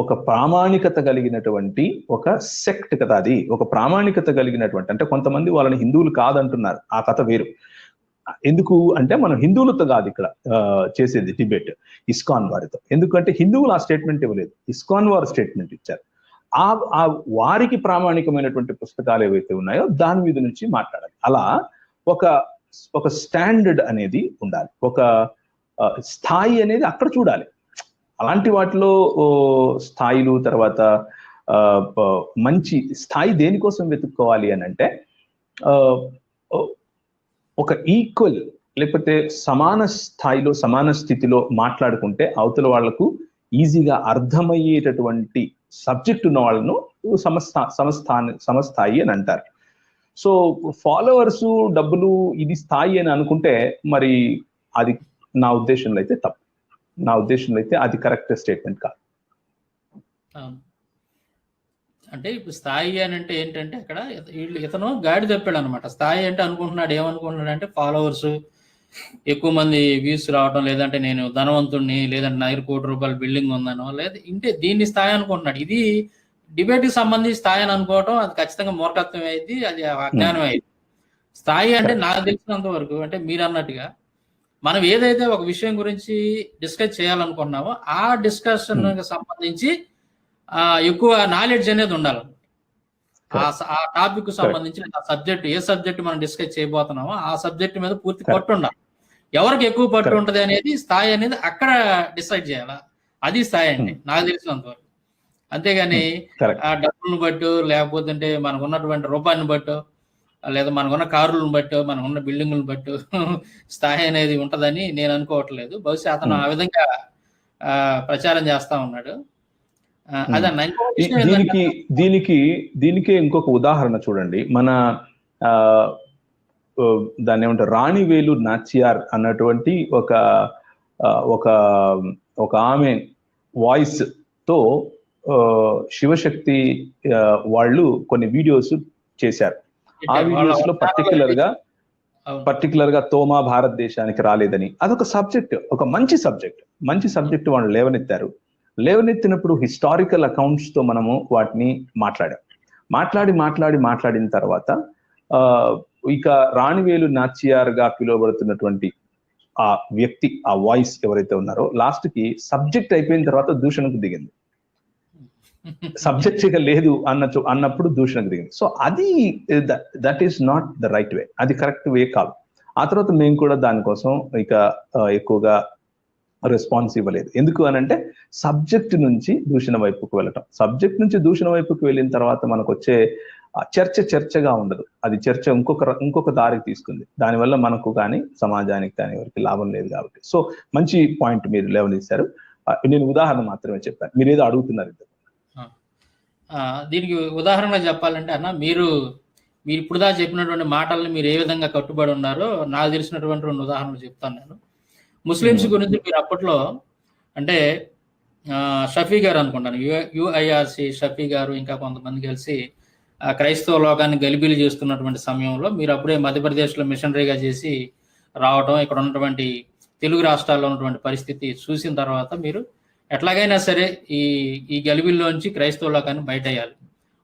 ఒక ప్రామాణికత కలిగినటువంటి ఒక సెక్ట్ కదా. అది ఒక ప్రామాణికత కలిగినటువంటి, అంటే కొంతమంది వాళ్ళని హిందువులు కాదంటున్నారు, ఆ కథ వేరు. ఎందుకు అంటే మనం హిందువులతో కాదు ఇక్కడ చేసేది డిబేట్, ఇస్కాన్ వారితో. ఎందుకంటే హిందువులు ఆ స్టేట్మెంట్ ఇవ్వలేదు, ఇస్కాన్ వారు స్టేట్మెంట్ ఇచ్చారు. ఆ వారికి ప్రామాణికమైనటువంటి పుస్తకాలు ఏవైతే ఉన్నాయో దాని మీద నుంచి మాట్లాడాలి. అలా ఒక స్టాండర్డ్ అనేది ఉండాలి, ఒక స్థాయి అనేది అక్కడ చూడాలి. అలాంటి వాటిలో స్థాయిలు, తర్వాత మంచి స్థాయి దేనికోసం వెతుక్కోవాలి అని అంటే ఒక ఈక్వల్ లేకపోతే సమాన స్థాయిలో, సమాన స్థితిలో మాట్లాడుకుంటే అవతల వాళ్లకు ఈజీగా అర్థమయ్యేటటువంటి సబ్జెక్ట్ ఉన్న వాళ్ళను సమస్థాయి అని అంటారు. సో ఫాలోవర్స్, డబ్బులు ఇది స్థాయి అని అనుకుంటే మరి అది నా ఉద్దేశంలో అయితే తప్పు. నా ఉద్దేశంలో అయితే అది కరెక్ట్ స్టేట్మెంట్ కాదు. అంటే ఇప్పుడు స్థాయి అని అంటే ఏంటంటే అక్కడ ఇతను గాడి తప్పాడు అనమాట. స్థాయి అంటే అనుకుంటున్నాడు, ఏమనుకుంటున్నాడు అంటే ఫాలోవర్స్ ఎక్కువ మంది వ్యూస్ రావడం, లేదంటే నేను ధనవంతుడిని, లేదంటే నా దగ్గర ₹1 కోటి బిల్డింగ్ ఉందనో, లేదా ఇంటే దీన్ని స్థాయి అనుకుంటున్నాడు. ఇది డిబేట్ కి సంబంధించి స్థాయి అని అనుకోవడం అది ఖచ్చితంగా మూర్ఖత్వం అయింది, అది అజ్ఞానం అయింది. స్థాయి అంటే నాకు తెలిసినంత వరకు అంటే మీరు అన్నట్టుగా మనం ఏదైతే ఒక విషయం గురించి డిస్కస్ చేయాలనుకున్నామో ఆ డిస్కషన్ సంబంధించి ఎక్కువ నాలెడ్జ్ అనేది ఉండాలి. ఆ టాపిక్ సంబంధించి ఆ సబ్జెక్ట్ ఏ సబ్జెక్ట్ మనం డిస్కస్ చేయబోతున్నామో ఆ సబ్జెక్ట్ మీద పూర్తి పట్టు ఉండాలి. ఎవరికి ఎక్కువ పట్టు ఉంటది అనేది స్థాయి అనేది అక్కడ డిసైడ్ చేయాలా. అది స్థాయి అండి నాకు తెలిసినంత వరకు. అంతేగాని ఆ డబ్బులను బట్టు లేకపోతే మనకు ఉన్నటువంటి రూపాయిని బట్టు లేదా మనకున్న కారులను బట్టు మనకున్న బిల్డింగులను బట్టు స్థాయి అనేది ఉంటదని నేను అనుకోవట్లేదు. బహుశా అతను ఆ విధంగా ప్రచారం చేస్తా ఉన్నాడు. అదన్న దీనికి ఇంకొక ఉదాహరణ చూడండి. మన దాన్ని ఏమంటారు, రాణివేలు నాచియార్ అన్నటువంటి ఒక ఆమె వాయిస్ తో శివశక్తి వాళ్ళు కొన్ని వీడియోస్ చేశారు. ఆ వీడియోస్ లో పర్టికులర్ గా తోమా భారతదేశానికి రాలేదని, అదొక సబ్జెక్ట్, ఒక మంచి సబ్జెక్ట్ వాళ్ళు లేవనెత్తినప్పుడు హిస్టారికల్ అకౌంట్స్ తో మనము వాటిని మాట్లాడిన తర్వాత ఇక రాణివేలు నాచియార్ గా పిలువబడుతున్నటువంటి ఆ వ్యక్తి, ఆ వాయిస్ ఎవరైతే ఉన్నారో లాస్ట్ కి సబ్జెక్ట్ అయిపోయిన తర్వాత దూషణకు దిగింది. సబ్జెక్ట్ ఇక లేదు అన్నప్పుడు దూషణకు దిగింది. సో అది that is not the right way, అది కరెక్ట్ వే కాదు. ఆ తర్వాత మేము కూడా దానికోసం ఇక ఎక్కువగా రెస్పాన్స్ ఇవ్వలేదు. ఎందుకు అనంటే సబ్జెక్ట్ నుంచి దూషణ వైపుకు వెళ్ళటం, సబ్జెక్ట్ నుంచి దూషణ వైపుకు వెళ్ళిన తర్వాత మనకు వచ్చే చర్చగా ఉండదు. అది చర్చ ఇంకొక దారికి తీసుకుంది. దానివల్ల మనకు కానీ సమాజానికి కానీ ఎవరికి లాభం లేదు కాబట్టి. సో మంచి పాయింట్ మీరు లేవనెత్తారు. నేను ఉదాహరణ మాత్రమే చెప్పాను, మీరు ఏదో అడుగుతున్నారు. దీనికి ఉదాహరణ చెప్పాలంటే అన్న, మీరు ఇప్పుడుదా చెప్పినటువంటి మాటల్ని మీరు ఏ విధంగా కట్టుబడి ఉన్నారో నాకు తెలిసినటువంటి 2 ఉదాహరణలు చెప్తాను నేను. ముస్లిమ్స్ గురించి మీరు అప్పట్లో అంటే షఫీ గారు అనుకుంటాను, యుఐఆర్సి షఫీ గారు ఇంకా కొంతమంది కలిసి క్రైస్తవ లోకాన్ని గలిబిలి చేస్తున్నటువంటి సమయంలో మీరు అప్పుడే మధ్యప్రదేశ్లో మిషనరీగా చేసి రావటం, ఇక్కడ ఉన్నటువంటి తెలుగు రాష్ట్రాల్లో ఉన్నటువంటి పరిస్థితి చూసిన తర్వాత మీరు ఎట్లాగైనా సరే ఈ గలిబిల్లోంచి క్రైస్తవ లోకాన్ని బయట వేయాలి,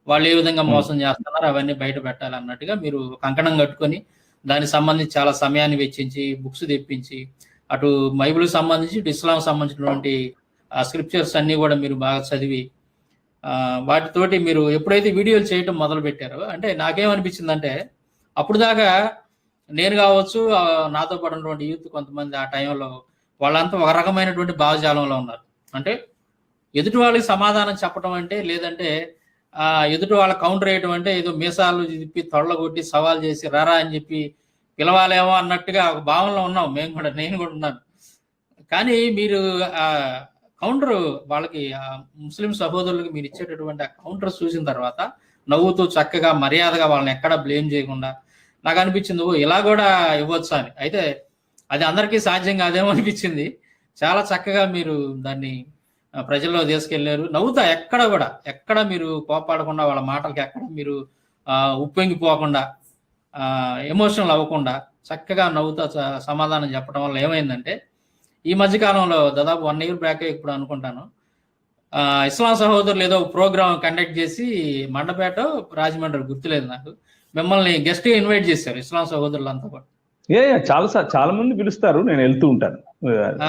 వాళ్ళు ఏ విధంగా మోసం చేస్తున్నారు అవన్నీ బయట పెట్టాలి అన్నట్టుగా మీరు కంకణం కట్టుకొని దానికి సంబంధించి చాలా సమయాన్ని వెచ్చించి బుక్స్ తెప్పించి అటు బైబిల్ సంబంధించి ఇటు ఇస్లాం సంబంధించినటువంటి స్క్రిప్చర్స్ అన్ని కూడా మీరు బాగా చదివి వాటితోటి మీరు ఎప్పుడైతే వీడియోలు చేయటం మొదలు పెట్టారో, అంటే నాకేమనిపించిందంటే అప్పుడు దాకా నేను కావచ్చు నాతో పడినటువంటి యూత్ కొంతమంది ఆ టైంలో వాళ్ళంతా ఒక రకమైనటువంటి భావజాలంలో ఉన్నారు. అంటే ఎదుటి వాళ్ళకి సమాధానం చెప్పడం అంటే, లేదంటే ఎదుటి వాళ్ళ కౌంటర్ వేయటం అంటే ఏదో మీసాలు తిప్పి తొడలగొట్టి సవాల్ చేసి రారా అని చెప్పి పిలవాలేమో అన్నట్టుగా ఒక భావనలో ఉన్నాం నేను కూడా ఉన్నాను. కానీ మీరు కౌంటర్ వాళ్ళకి ముస్లిం సహోదరులకు మీరు ఇచ్చేటటువంటి ఆ కౌంటర్ చూసిన తర్వాత నవ్వుతూ చక్కగా మర్యాదగా వాళ్ళని ఎక్కడా బ్లేమ్ చేయకుండా నాకు అనిపించింది, ఇలా కూడా ఇవ్వచ్చు అని. అయితే అది అందరికీ సాధ్యం కాదేమో అనిపించింది. చాలా చక్కగా మీరు దాన్ని ప్రజల్లో తీసుకెళ్లారు. నవ్వుతా ఎక్కడ మీరు కోపాడకుండా, వాళ్ళ మాటలకి ఎక్కడ మీరు ఉప్పొంగిపోకుండా, ఎమోషనల్ అవ్వకుండా చక్కగా నవ్వుతా సమాధానం చెప్పడం వల్ల ఏమైందంటే ఈ మధ్యకాలంలో దాదాపు 1 year బ్యాక్ ఇప్పుడు అనుకుంటాను, ఇస్లాం సహోదరులు ఏదో ప్రోగ్రామ్ కండక్ట్ చేసి మండపేట రాజమండ్రి గుర్తులేదు నాకు, మిమ్మల్ని గెస్ట్ ఇన్వైట్ చేశారు ఇస్లాం సహోదరులు అంతా పాటు. చాలా మంది పిలుస్తారు, నేను వెళ్తూ ఉంటాను.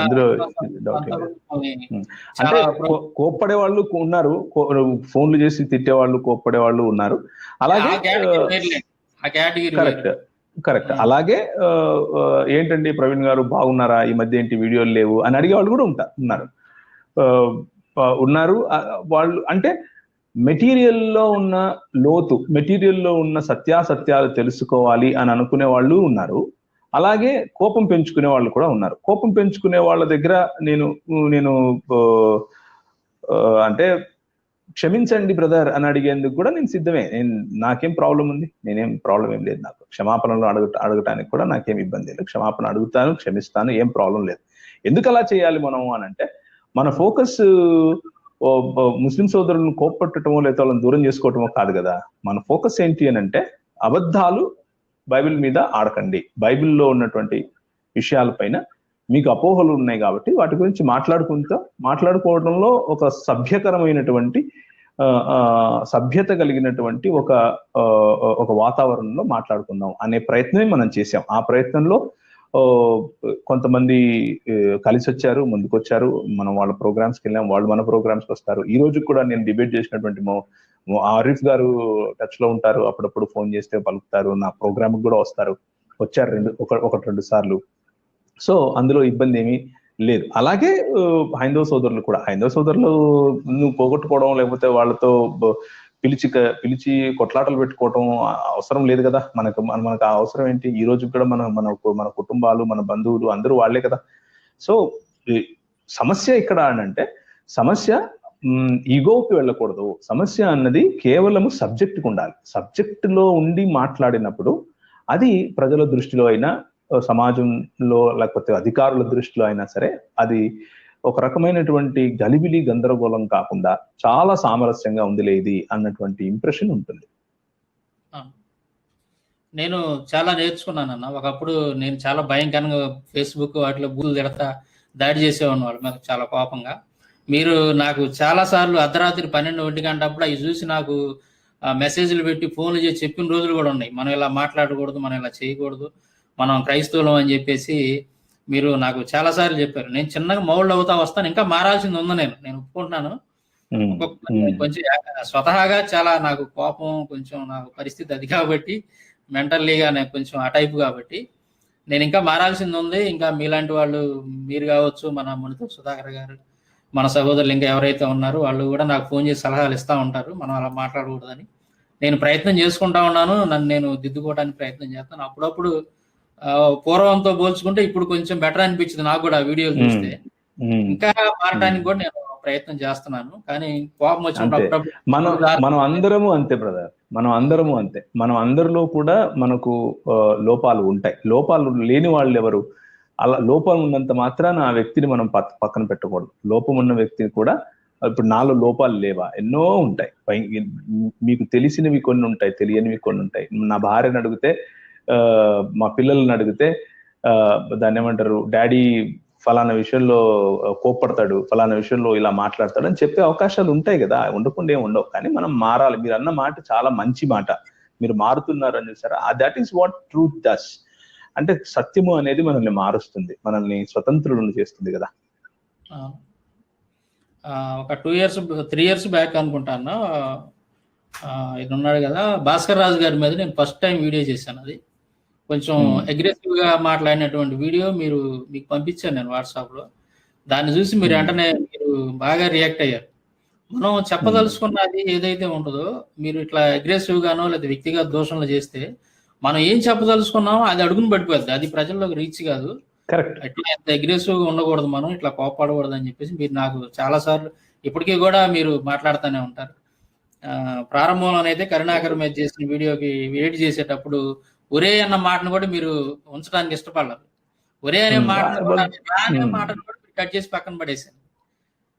అందులో అంటే కోప్పడే వాళ్ళు ఉన్నారు, ఫోన్లు చేసి తిట్టే వాళ్ళు, కోప్పడే వాళ్ళు ఉన్నారు. అలాగే కరెక్ట్. అలాగే ఏంటండి ప్రవీణ్ గారు బాగున్నారా, ఈ మధ్య ఏంటి వీడియోలు లేవు అని అడిగే వాళ్ళు కూడా ఉన్నారు. వాళ్ళు అంటే మెటీరియల్లో ఉన్న లోతు, మెటీరియల్లో ఉన్న సత్యాసత్యాలు తెలుసుకోవాలి అని అనుకునే వాళ్ళు ఉన్నారు. అలాగే కోపం పెంచుకునే వాళ్ళు కూడా ఉన్నారు. కోపం పెంచుకునే వాళ్ళ దగ్గర నేను అంటే క్షమించండి బ్రదర్ అని అడిగేందుకు కూడా నేను సిద్ధమే. నాకేం ప్రాబ్లం ఉంది, నేనేం ప్రాబ్లం ఏం లేదు. నాకు క్షమాపణలు అడగటానికి కూడా నాకేం ఇబ్బంది లేదు. క్షమాపణ అడుగుతాను, క్షమిస్తాను, ఏం ప్రాబ్లం లేదు. ఎందుకు అలా చేయాలి మనం అని అంటే, మన ఫోకస్ ముస్లిం సోదరులను కోప్పట్టడమో లేదా వాళ్ళని దూరం చేసుకోవటమో కాదు కదా. మన ఫోకస్ ఏంటి అని అంటే, అబద్ధాలు బైబిల్ మీద ఆడకండి, బైబిల్లో ఉన్నటువంటి విషయాలపైన మీకు అపోహలు ఉన్నాయి కాబట్టి వాటి గురించి మాట్లాడుకోవడంలో ఒక సభ్యకరమైనటువంటి సభ్యత కలిగినటువంటి ఒక వాతావరణంలో మాట్లాడుకుందాం అనే ప్రయత్నమే మనం చేసాం. ఆ ప్రయత్నంలో కొంతమంది కలిసి వచ్చారు, ముందుకొచ్చారు. మనం వాళ్ళ ప్రోగ్రామ్స్కి వెళ్ళాం, వాళ్ళు మన ప్రోగ్రామ్స్కి వస్తారు. ఈ రోజు కూడా నేను డిబేట్ చేసినటువంటి ఆరిఫ్ గారు టచ్ లో ఉంటారు, అప్పుడప్పుడు ఫోన్ చేస్తే పలుకుతారు, నా ప్రోగ్రామ్ కూడా వస్తారు, వచ్చారు ఒకటి రెండు సార్లు. సో అందులో ఇబ్బంది ఏమీ లేదు. అలాగే హైందవ సోదరులు కూడా, హైందవ సోదరులు నువ్వు పోగొట్టుకోవడం లేకపోతే వాళ్ళతో పిలిచి కొట్లాటలు పెట్టుకోవడం అవసరం లేదు కదా. మనకు ఆ అవసరం ఏంటి? ఈ రోజు కూడా మన కుటుంబాలు, మన బంధువులు అందరూ వాళ్లే కదా. సో సమస్య ఇక్కడ అంటే సమస్య ఈగోకి వెళ్ళకూడదు. సమస్య అన్నది కేవలము సబ్జెక్ట్కి ఉండాలి. సబ్జెక్ట్ లో ఉండి మాట్లాడినప్పుడు అది ప్రజల దృష్టిలో అయినా, సమాజంలో లేకపోతే అధికారుల దృష్టిలో అయినా సరే, అది ఒక రకమైనటువంటి గలిబిలి గందరగోళం కాకుండా చాలా సామరస్యంగా ఉందిలే ఇది అన్నటువంటి ఇంప్రెషన్ ఉంటుంది. నేను చాలా నేర్చుకున్నాను అన్న. ఒకప్పుడు నేను చాలా భయంకరంగా ఫేస్బుక్ వాటిలో బూతులు తిడతా దాడి చేసేవాడిని వాళ్ళు నాకు చాలా కోపంగా. మీరు నాకు చాలా సార్లు అర్ధరాత్రి 12-1 గంటప్పుడు అవి చూసి నాకు మెసేజ్లు పెట్టి ఫోన్లు చేసి చెప్పిన రోజులు కూడా ఉన్నాయి. మనం ఇలా మాట్లాడకూడదు, మనం ఇలా చేయకూడదు, మనం క్రైస్తవులం అని చెప్పేసి మీరు నాకు చాలా సార్లు చెప్పారు. నేను చిన్నగా మౌళ్ళు అవుతా వస్తాను, ఇంకా మారాల్సింది ఉంది. నేను ఒప్పుకుంటున్నాను. కొంచెం స్వతహాగా చాలా నాకు కోపం, కొంచెం నాకు పరిస్థితి అది కాబట్టి, మెంటల్లీగా నేను కొంచెం ఆ టైపు కాబట్టి నేను ఇంకా మారాల్సింది ఉంది. ఇంకా మీలాంటి వాళ్ళు, మీరు కావచ్చు, మన మునితో సుధాకర్ గారు, మన సహోదరులు ఇంకా ఎవరైతే ఉన్నారో వాళ్ళు కూడా నాకు ఫోన్ చేసి సలహాలు ఇస్తూ ఉంటారు, మనం అలా మాట్లాడకూడదని. నేను ప్రయత్నం చేసుకుంటా ఉన్నాను, నన్ను నేను దిద్దుకోవడానికి ప్రయత్నం చేస్తాను. అప్పుడప్పుడు పూర్వంతో పోల్చుకుంటే ఇప్పుడు కొంచెం బెటర్ అనిపించింది నాకు కూడా వీడియోలు చూస్తే. ఇంకా మారడానికి కూడా నేను ప్రయత్నం చేస్తున్నాను. కానీ కోపం వచ్చినప్పుడు మనం అందరము అంతే బ్రదర్, మనం అందరము అంతే. మనం అందరిలో కూడా మనకు లోపాలు ఉంటాయి. లోపాలు లేని వాళ్ళు ఎవరు? అలా లోపాలు ఉన్నంత మాత్రాన ఆ వ్యక్తిని మనం పక్కన పెట్టకూడదు. లోపం ఉన్న వ్యక్తిని కూడా, ఇప్పుడు నాలో లోపాలు లేవా? ఎన్నో ఉంటాయి. మీకు తెలిసినవి కొన్ని ఉంటాయి, తెలియనివి కొన్ని ఉంటాయి. నా భార్యను అడిగితే, మా పిల్లల్ని అడిగితే దాన్ని ఏమంటారు, డాడీ ఫలానా విషయంలో కోప్పడతాడు, ఫలానా విషయంలో ఇలా మాట్లాడతాడు అని చెప్పే అవకాశాలు ఉంటాయి కదా, ఉండకుండా ఏమి ఉండవు. కానీ మనం మారాలి. మీరు అన్న మాట చాలా మంచి మాట, మీరు మారుతున్నారు అని చూసారా. That is what truth does. అంటే సత్యము అనేది మనల్ని మారుస్తుంది, మనల్ని స్వతంత్రులను చేస్తుంది కదా. ఒక 3 years బ్యాక్ అనుకుంటాను, ఇది ఉన్నాడు కదా భాస్కర్ రాజు గారి మీద నేను ఫస్ట్ టైం వీడియో చేశాను. అది కొంచెం అగ్రెసివ్ గా మాట్లాడినటువంటి వీడియో మీకు పంపించాను నేను వాట్సాప్ లో. దాన్ని చూసి మీరు వెంటనే మీరు బాగా రియాక్ట్ అయ్యారు. మనం చెప్పదలుచుకున్నది ఏదైతే ఉంటుందో, మీరు ఇట్లా అగ్రెసివ్ గానో లేదా వ్యక్తిగత దోషంలో చేస్తే మనం ఏం చెప్పదలుచుకున్నామో అది అడుగును పడిపోద్ది, అది ప్రజల్లోకి రీచ్ కాదు. ఇట్లా ఎంత అగ్రెసివ్ గా ఉండకూడదు, మనం ఇట్లా కోపడకూడదు అని చెప్పేసి మీరు నాకు చాలా సార్లు ఇప్పటికీ కూడా మీరు మాట్లాడుతూనే ఉంటారు. ప్రారంభంలోనైతే కరుణాకర్ మీద చేసిన వీడియోకి వెయిట్ చేసేటప్పుడు ఒరే అన్న మాటను కూడా మీరు ఉంచడానికి ఇష్టపడలేదు. ఒరే అనే మాటను కూడా కట్ చేసి పక్కన పడేసాను.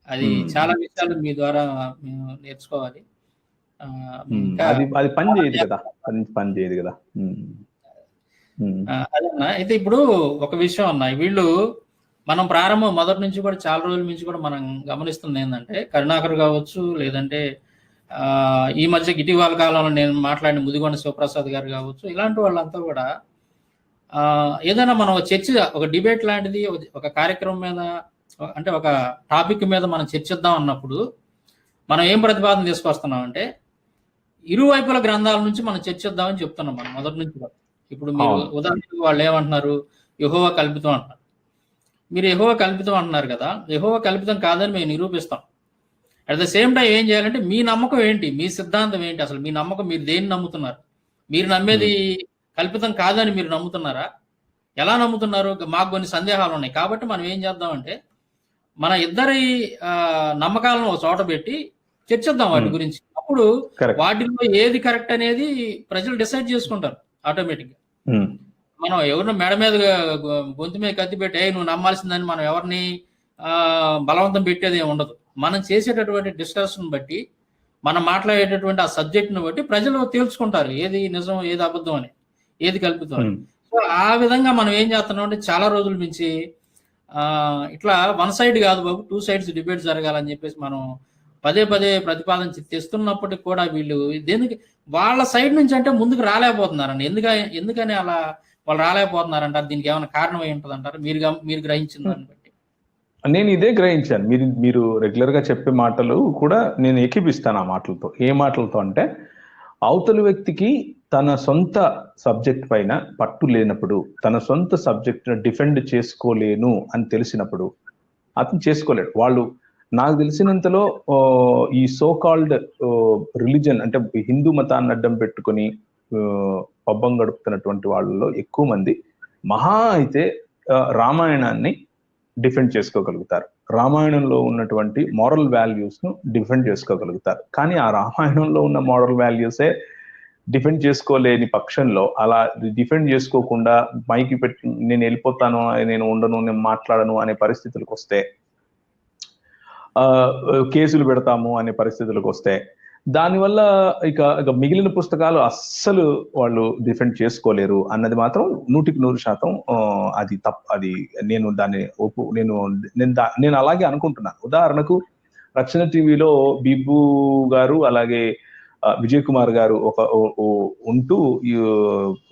అది చాలా విషయాలు మీ ద్వారా మేము నేర్చుకోవాలి. అది పని చేయదు కదా. అదన్నా. అయితే ఇప్పుడు ఒక విషయం అన్నా, వీళ్ళు మనం ప్రారంభం మొదటి నుంచి కూడా చాలా రోజుల నుంచి కూడా మనం గమనిస్తుంది ఏంటంటే, కరుణాకర్ కావచ్చు, లేదంటే ఈ మధ్య ఇటీవల కాలంలో నేను మాట్లాడిన ముదిగొండ శివప్రసాద్ గారు కావచ్చు, ఇలాంటి వాళ్ళంతా కూడా ఏదైనా మనం చర్చ, ఒక డిబేట్ లాంటిది, ఒక కార్యక్రమం మీద, అంటే ఒక టాపిక్ మీద మనం చర్చిద్దాం అన్నప్పుడు మనం ఏం ప్రతిపాదన తీసుకొస్తున్నాం అంటే, ఇరువైపుల గ్రంథాల నుంచి మనం చర్చిద్దామని చెప్తున్నాం మనం మొదటి నుంచి కూడా. ఇప్పుడు మీరు ఉదాహరణకు వాళ్ళు ఏమంటున్నారు, యెహోవా కల్పితం అంటున్నారు. మీరు యెహోవా కల్పితం అంటున్నారు కదా, యెహోవా కల్పితం కాదని మేము నిరూపిస్తాం. అట్ ద సేమ్ టైం ఏం చేయాలంటే, మీ నమ్మకం ఏంటి, మీ సిద్ధాంతం ఏంటి, అసలు మీ నమ్మకం, మీరు దేన్ని నమ్ముతున్నారు, మీరు నమ్మేది కల్పితం కాదని మీరు నమ్ముతున్నారా, ఎలా నమ్ముతున్నారు, మాకు కొన్ని సందేహాలు ఉన్నాయి. కాబట్టి మనం ఏం చేద్దామంటే, మన ఇద్దరి నమ్మకాలను ఒక చోట పెట్టి చర్చిద్దాం వాటి గురించి. అప్పుడు వాటిలో ఏది కరెక్ట్ అనేది ప్రజలు డిసైడ్ చేసుకుంటారు ఆటోమేటిక్ గా. మనం ఎవరిని మెడ మీద గొంతు మీద కత్తి పెట్టి నువ్వు నమ్మాల్సిందని మనం ఎవరిని బలవంతం పెట్టేది ఏమి ఉండదు. మనం చేసేటటువంటి డిస్కషన్ బట్టి, మనం మాట్లాడేటటువంటి ఆ సబ్జెక్ట్ని బట్టి ప్రజలు తేల్చుకుంటారు ఏది నిజం, ఏది అబద్ధం అని, ఏది కల్పితం అని. సో ఆ విధంగా మనం ఏం చేస్తున్నాం అంటే, చాలా రోజుల నుంచి ఇట్లా వన్ సైడ్ కాదు బాబు, 2 sides డిబేట్ జరగాలని చెప్పేసి మనం పదే ప్రతిపాదన తెస్తున్నప్పటికి కూడా వీళ్ళు దేనికి వాళ్ళ సైడ్ నుంచి అంటే ముందుకు రాలేకపోతున్నారండి. ఎందుకని అలా వాళ్ళు రాలేకపోతున్నారంటారు. దీనికి ఏమైనా కారణం అయి ఉంటుంది అంటారు మీరు గ్రహించిన దాన్ని బట్టి? నేను ఇదే గ్రహించాను. మీరు రెగ్యులర్ గా చెప్పే మాటలు కూడా నేను ఏకీపిస్తాను ఆ మాటలతో. ఏ మాటలతో అంటే, అవతలి వ్యక్తికి తన సొంత సబ్జెక్ట్ పైన పట్టు లేనప్పుడు, తన సొంత సబ్జెక్ట్ డిఫెండ్ చేసుకోలేను అని తెలిసినప్పుడు అతను చేసుకోలేడు. వాళ్ళు నాకు తెలిసినంతలో ఈ సో కాల్డ్ రిలీజన్ అంటే హిందూ మతాన్ని అడ్డం పెట్టుకొని పబ్బం గడుపుతున్నటువంటి వాళ్ళలో ఎక్కువ మంది మహా అయితే రామాయణాన్ని డిఫెండ్ చేసుకోగలుగుతారు. రామాయణంలో ఉన్నటువంటి మోరల్ వాల్యూస్ ను డిఫెండ్ చేసుకోగలుగుతారు. కానీ ఆ రామాయణంలో ఉన్న మోరల్ వాల్యూసే డిఫెండ్ చేసుకోలేని పక్షంలో, అలా డిఫెండ్ చేసుకోకుండా మైకి పెట్టి నేను వెళ్ళిపోతాను, నేను ఉండను, నేను మాట్లాడను అనే పరిస్థితులకు వస్తే, కేసులు పెడతాము అనే పరిస్థితులకు వస్తే, దానివల్ల ఇక మిగిలిన పుస్తకాలు అస్సలు వాళ్ళు డిఫెండ్ చేసుకోలేరు అన్నది మాత్రం 100% అది తప్పు. అది నేను దాన్ని నేను అలాగే అనుకుంటున్నాను. ఉదాహరణకు రక్షణ టీవీలో బిబ్బు గారు అలాగే విజయ్ కుమార్ గారు ఉంటూ,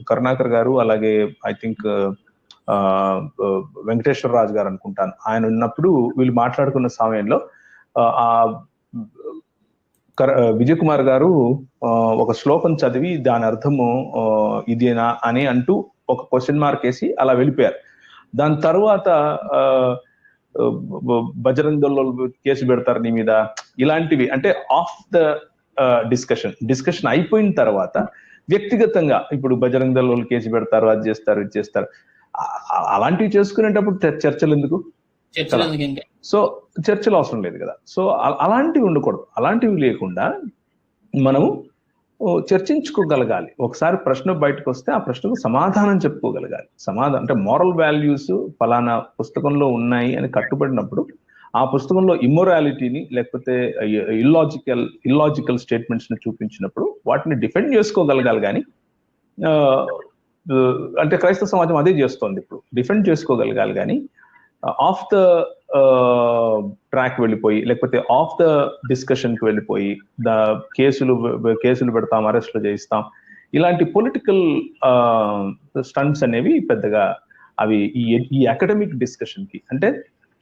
కరుణాకర్ గారు అలాగే ఐ థింక్ వెంకటేశ్వర రాజు గారు అనుకుంటాను, ఆయన ఉన్నప్పుడు వీళ్ళు మాట్లాడుకున్న సమయంలో ఆ విజయ్ కుమార్ గారు ఒక శ్లోకం చదివి దాని అర్థము ఇదేనా అని అంటూ ఒక క్వశ్చన్ మార్క్ వేసి అలా వెళ్ళిపోయారు. దాని తర్వాత బజరంగ్ దళ్ కేసు పెడతారు నీ మీద, ఇలాంటివి అంటే ఆఫ్ ద డిస్కషన్ అయిపోయిన తర్వాత వ్యక్తిగతంగా ఇప్పుడు బజరంగ్ దళ్ కేసు పెడతారు, అది చేస్తారు, ఇది చేస్తారు, అలాంటివి చేసుకునేటప్పుడు చర్చలు ఎందుకు? సో చర్చలు అవసరం లేదు కదా. సో అలాంటివి ఉండకూడదు. అలాంటివి లేకుండా మనము చర్చించుకోగలగాలి. ఒకసారి ప్రశ్న బయటకు వస్తే ఆ ప్రశ్నకు సమాధానం చెప్పుకోగలగాలి. సమాధానం అంటే మోరల్ వాల్యూస్ ఫలానా పుస్తకంలో ఉన్నాయి అని కట్టుబడినప్పుడు, ఆ పుస్తకంలో ఇమ్మొరాలిటీని లేకపోతే ఇల్లాజికల్ స్టేట్మెంట్స్ ని చూపించినప్పుడు వాటిని డిఫెండ్ చేసుకోగలగాలి. కానీ అంటే క్రైస్తవ సమాజం అదే చేస్తోంది ఇప్పుడు, డిఫెండ్ చేసుకోగలగాలి. కానీ ఆఫ్ ద ట్రాక్ వెళ్ళిపోయి, లేకపోతే ఆఫ్ ద డిస్కషన్ కి వెళ్ళిపోయి కేసులు పెడతాం, అరెస్టులు చేయిస్తాం, ఇలాంటి పొలిటికల్ స్టంట్స్ అనేవి పెద్దగా అవి ఈ అకాడమిక్ డిస్కషన్ కి, అంటే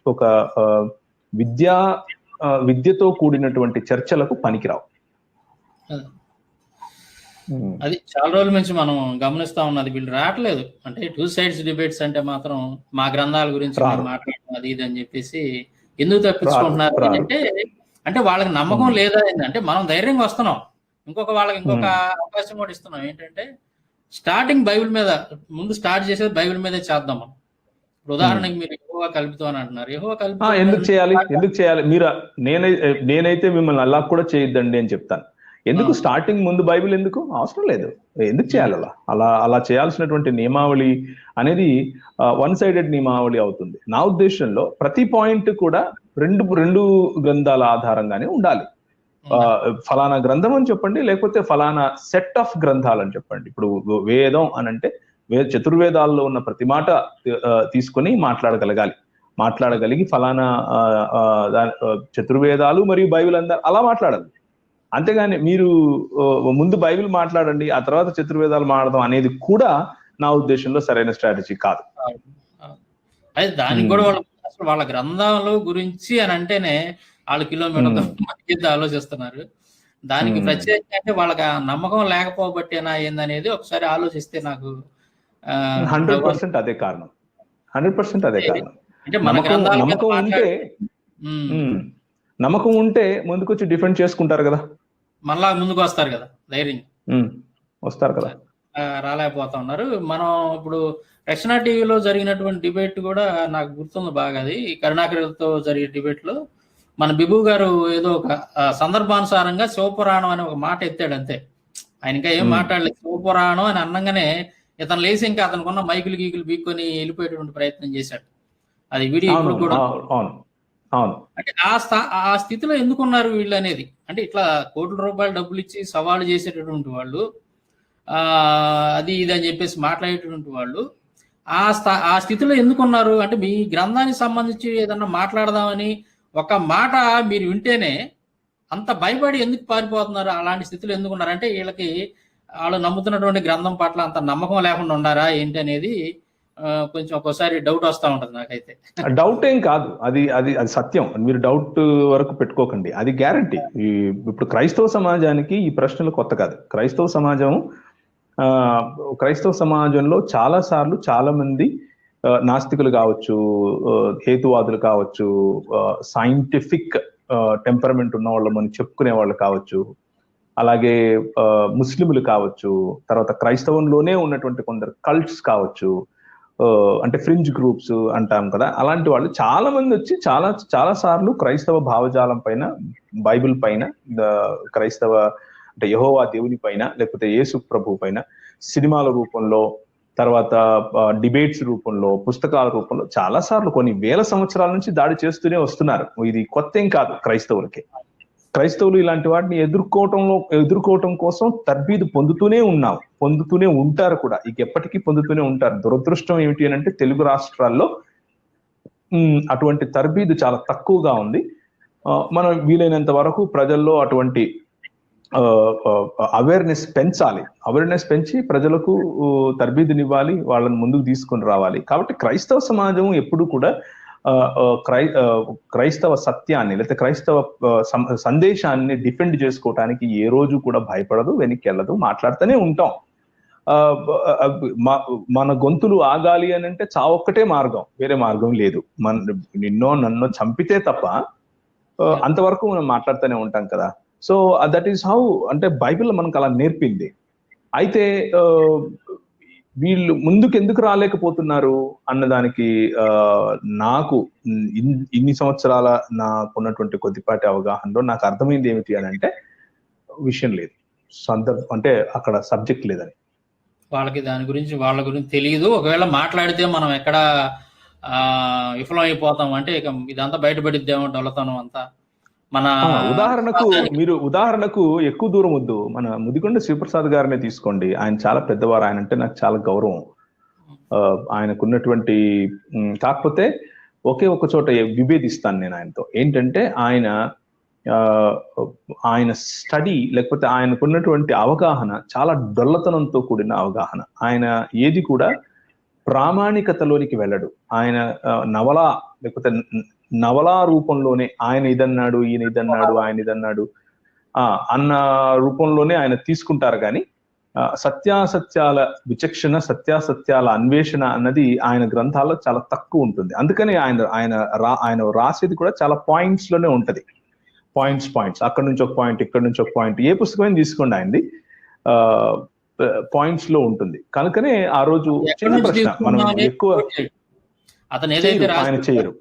ఒక విద్యతో కూడినటువంటి చర్చలకు పనికిరావు. అది చాలా రోజుల నుంచి మనం గమనిస్తా ఉన్నది. వీళ్ళు రావట్లేదు. అంటే 2 sides డిబేట్స్ అంటే మాత్రం మా గ్రంథాల గురించి మాట్లాడడం అది ఇది అని చెప్పేసి ఎందుకు తప్పించుకుంటున్నారు అంటే వాళ్ళకి నమ్మకం లేదా అంటే మనం ధైర్యంగా వస్తున్నాం, వాళ్ళకి ఇంకొక అవకాశం కూడా ఇస్తున్నాం. ఏంటంటే స్టార్టింగ్ బైబిల్ మీద ముందు స్టార్ట్ చేసేది బైబిల్ మీదే చేద్దాం. ఉదాహరణకి మీరు యెహోవా కల్పితం అని అంటున్నారు. యెహోవా కల్పితం ఎందుకు చేయాలి? మీరు నేనైతే మిమ్మల్ని అలా కూడా చేయొద్దండి అని చెప్తాను. ఎందుకు స్టార్టింగ్ ముందు బైబిల్ ఎందుకు? అవసరం లేదు. ఎందుకు చేయాలి అలా చేయాల్సినటువంటి నియమావళి అనేది వన్ సైడెడ్ నియమావళి అవుతుంది. నా ఉద్దేశంలో ప్రతి పాయింట్ కూడా రెండు గ్రంథాల ఆధారంగానే ఉండాలి. ఫలానా గ్రంథం అని చెప్పండి, లేకపోతే ఫలానా సెట్ ఆఫ్ గ్రంథాలు అని చెప్పండి. ఇప్పుడు వేదం అని అంటే చతుర్వేదాల్లో ఉన్న ప్రతి మాట తీసుకొని మాట్లాడగలిగి ఫలానా చతుర్వేదాలు మరియు బైబిల్ అలా మాట్లాడాలి. అంతేగాని మీరు ముందు బైబిల్ మాట్లాడండి, ఆ తర్వాత చతుర్వేదాలు మాట్లాడదాం అనేది కూడా నా ఉద్దేశంలో సరైన స్ట్రాటజీ కాదు. అయితే దానికి కూడా వాళ్ళ గ్రంథాల గురించి అని అంటేనే వాళ్ళు కిలోమీటర్ ఆలోచిస్తున్నారు. దానికి ప్రత్యేకంగా అంటే వాళ్ళకి ఆ నమ్మకం లేకపోబట్టేనా ఏందనేది ఒకసారి ఆలోచిస్తే నాకు 100% అదే కారణం. 100% అదే కారణం. అంటే నమ్మకం ఉంటే ముందుకొచ్చి డిఫెండ్ చేసుకుంటారు కదా, మళ్ళా ముందుకు వస్తారు కదా, ధైర్యంగా వస్తారు కదా. రాలేకపోతా ఉన్నారు. మనం ఇప్పుడు రక్షణ టీవీలో జరిగినటువంటి డిబేట్ కూడా నాకు గుర్తుంది బాగా. అది కరుణాకర్తో జరిగే డిబేట్ లో మన బిబు గారు ఏదో ఒక సందర్భానుసారంగా శివపురాణం అని ఒక మాట ఎత్తాడు అంతే. ఆయన ఇంకా ఏం మాట్లాడలేదు. శివపురాణం అని అన్నంగానే ఇతను లేసి ఇంకా అతనుకున్న మైకులు గీకులు బీక్కొని వెళ్ళిపోయేటువంటి ప్రయత్నం చేశాడు. అది వీడియో ఇప్పుడు కూడా. అంటే ఆ స్థితిలో ఎందుకున్నారు వీళ్ళు అనేది, అంటే ఇట్లా కోట్ల రూపాయలు డబ్బులు ఇచ్చి సవాలు చేసేటటువంటి వాళ్ళు, అది ఇది అని చెప్పేసి మాట్లాడేటటువంటి వాళ్ళు ఆ స్థితిలో ఎందుకున్నారు అంటే మీ గ్రంథానికి సంబంధించి ఏదన్నా మాట్లాడదామని ఒక మాట మీరు వింటేనే అంత భయపడి ఎందుకు పారిపోతున్నారు? అలాంటి స్థితిలో ఎందుకున్నారు అంటే వీళ్ళకి వాళ్ళు నమ్ముతున్నటువంటి గ్రంథం పట్ల అంత నమ్మకం లేకుండా ఉండారా ఏంటి అనేది కొంచెం ఒక్కోసారి డౌట్ వస్తూ ఉంటుంది నాకైతే. డౌట్ ఏం కాదు, అది అది అది సత్యం. మీరు డౌట్ వరకు పెట్టుకోకండి, అది గ్యారంటీ. ఇప్పుడు క్రైస్తవ సమాజానికి ఈ ప్రశ్నలు కొత్త కాదు. క్రైస్తవ సమాజంలో చాలా సార్లు చాలా మంది నాస్తికులు కావచ్చు, హేతువాదులు కావచ్చు, సైంటిఫిక్ టెంపరమెంట్ ఉన్న వాళ్ళు మనం చెప్పుకునే వాళ్ళు కావచ్చు, అలాగే ముస్లింలు కావచ్చు, తర్వాత క్రైస్తవంలోనే ఉన్నటువంటి కొందరు కల్ట్స్ కావచ్చు, అంటే ఫ్రింజ్ గ్రూప్స్ అంటాం కదా, అలాంటి వాళ్ళు చాలా మంది వచ్చి చాలా సార్లు క్రైస్తవ భావజాలం పైన, బైబిల్ పైన, క్రైస్తవ అంటే యెహోవా దేవుని పైన, లేకపోతే యేసు ప్రభు పైన సినిమాల రూపంలో, తర్వాత డిబేట్స్ రూపంలో, పుస్తకాల రూపంలో చాలా సార్లు కొన్ని వేల సంవత్సరాల నుంచి దాడి చేస్తూనే వస్తున్నారు. ఇది కొత్త ఏం కాదు క్రైస్తవులకి. క్రైస్తవులు ఇలాంటి వాటిని ఎదుర్కోవటం కోసం తర్బీదు పొందుతూనే ఉంటారు కూడా, ఇక ఎప్పటికీ పొందుతూనే ఉంటారు. దురదృష్టం ఏమిటి అని అంటే తెలుగు రాష్ట్రాల్లో అటువంటి తర్బీదు చాలా తక్కువగా ఉంది. మనం వీలైనంత వరకు ప్రజల్లో అటువంటి అవేర్నెస్ పెంచి ప్రజలకు తర్బీదునివ్వాలి, వాళ్ళని ముందుకు తీసుకొని రావాలి. కాబట్టి క్రైస్తవ సమాజం ఎప్పుడు కూడా క్రైస్తవ సత్యాన్ని లేదా క్రైస్తవ సందేశాన్ని డిఫెండ్ చేసుకోవటానికి ఏ రోజు కూడా భయపడదు, వెనక్కి వెళ్ళదు, మాట్లాడుతూనే ఉంటాం. మన గొంతులు ఆగాలి అని అంటే చావొక్కటే మార్గం, వేరే మార్గం లేదు. నిన్నో నన్నో చంపితే తప్ప అంతవరకు మనం మాట్లాడుతూనే ఉంటాం కదా. సో దట్ ఈస్ హౌ, అంటే బైబిల్ మనకు అలా నేర్పింది. అయితే వీళ్ళు ముందుకు ఎందుకు రాలేకపోతున్నారు అన్నదానికి నాకు ఇన్ని సంవత్సరాల నాకున్నటువంటి కొద్దిపాటి అవగాహనలో నాకు అర్థమైంది ఏమిటి అని అంటే, విషయం లేదు, సందర్భం అంటే అక్కడ సబ్జెక్ట్ లేదని. వాళ్ళకి వాళ్ళ గురించి తెలియదు. ఒకవేళ మాట్లాడితే మనం ఎక్కడ విఫలం అయిపోతాం అంటే ఇక ఇదంతా బయటపడిద్దేమో డొల్లతనం అంతా. మన ఉదాహరణకు ఎక్కువ దూరం వద్దు, మన ముదిగొండ శివప్రసాద్ గారినే తీసుకోండి. ఆయన చాలా పెద్దవారు, ఆయన అంటే నాకు చాలా గౌరవం. ఆయనకున్నటువంటి, కాకపోతే ఒకే ఒక చోట విభేదిస్తాను నేను ఆయనతో. ఏంటంటే ఆయన స్టడీ లేకపోతే ఆయనకున్నటువంటి అవగాహన చాలా డొల్లతనంతో కూడిన అవగాహన. ఆయన ఏది కూడా ప్రామాణికతలోనికి వెళ్ళడు. ఆయన లేకపోతే నవలా రూపంలోనే ఆయన ఇదన్నాడు, ఈయన ఇదన్నాడు, ఆయన ఇదన్నాడు అన్న రూపంలోనే ఆయన తీసుకుంటారు. కానీ సత్యాసత్యాల విచక్షణ, సత్యాసత్యాల అన్వేషణ అన్నది ఆయన గ్రంథాల్లో చాలా తక్కువ ఉంటుంది. అందుకని ఆయన రాసేది కూడా చాలా పాయింట్స్ లోనే ఉంటది. పాయింట్స్, అక్కడ నుంచి ఒక పాయింట్, ఇక్కడ నుంచి ఒక పాయింట్, ఏ పుస్తకమైనా తీసుకోండి ఆయనది పాయింట్స్ లో ఉంటుంది. కనుకనే ఆ రోజు చిన్న ప్రశ్న, మనం ఎక్కువ అతను ఏదైతే ఆయన చేయరు,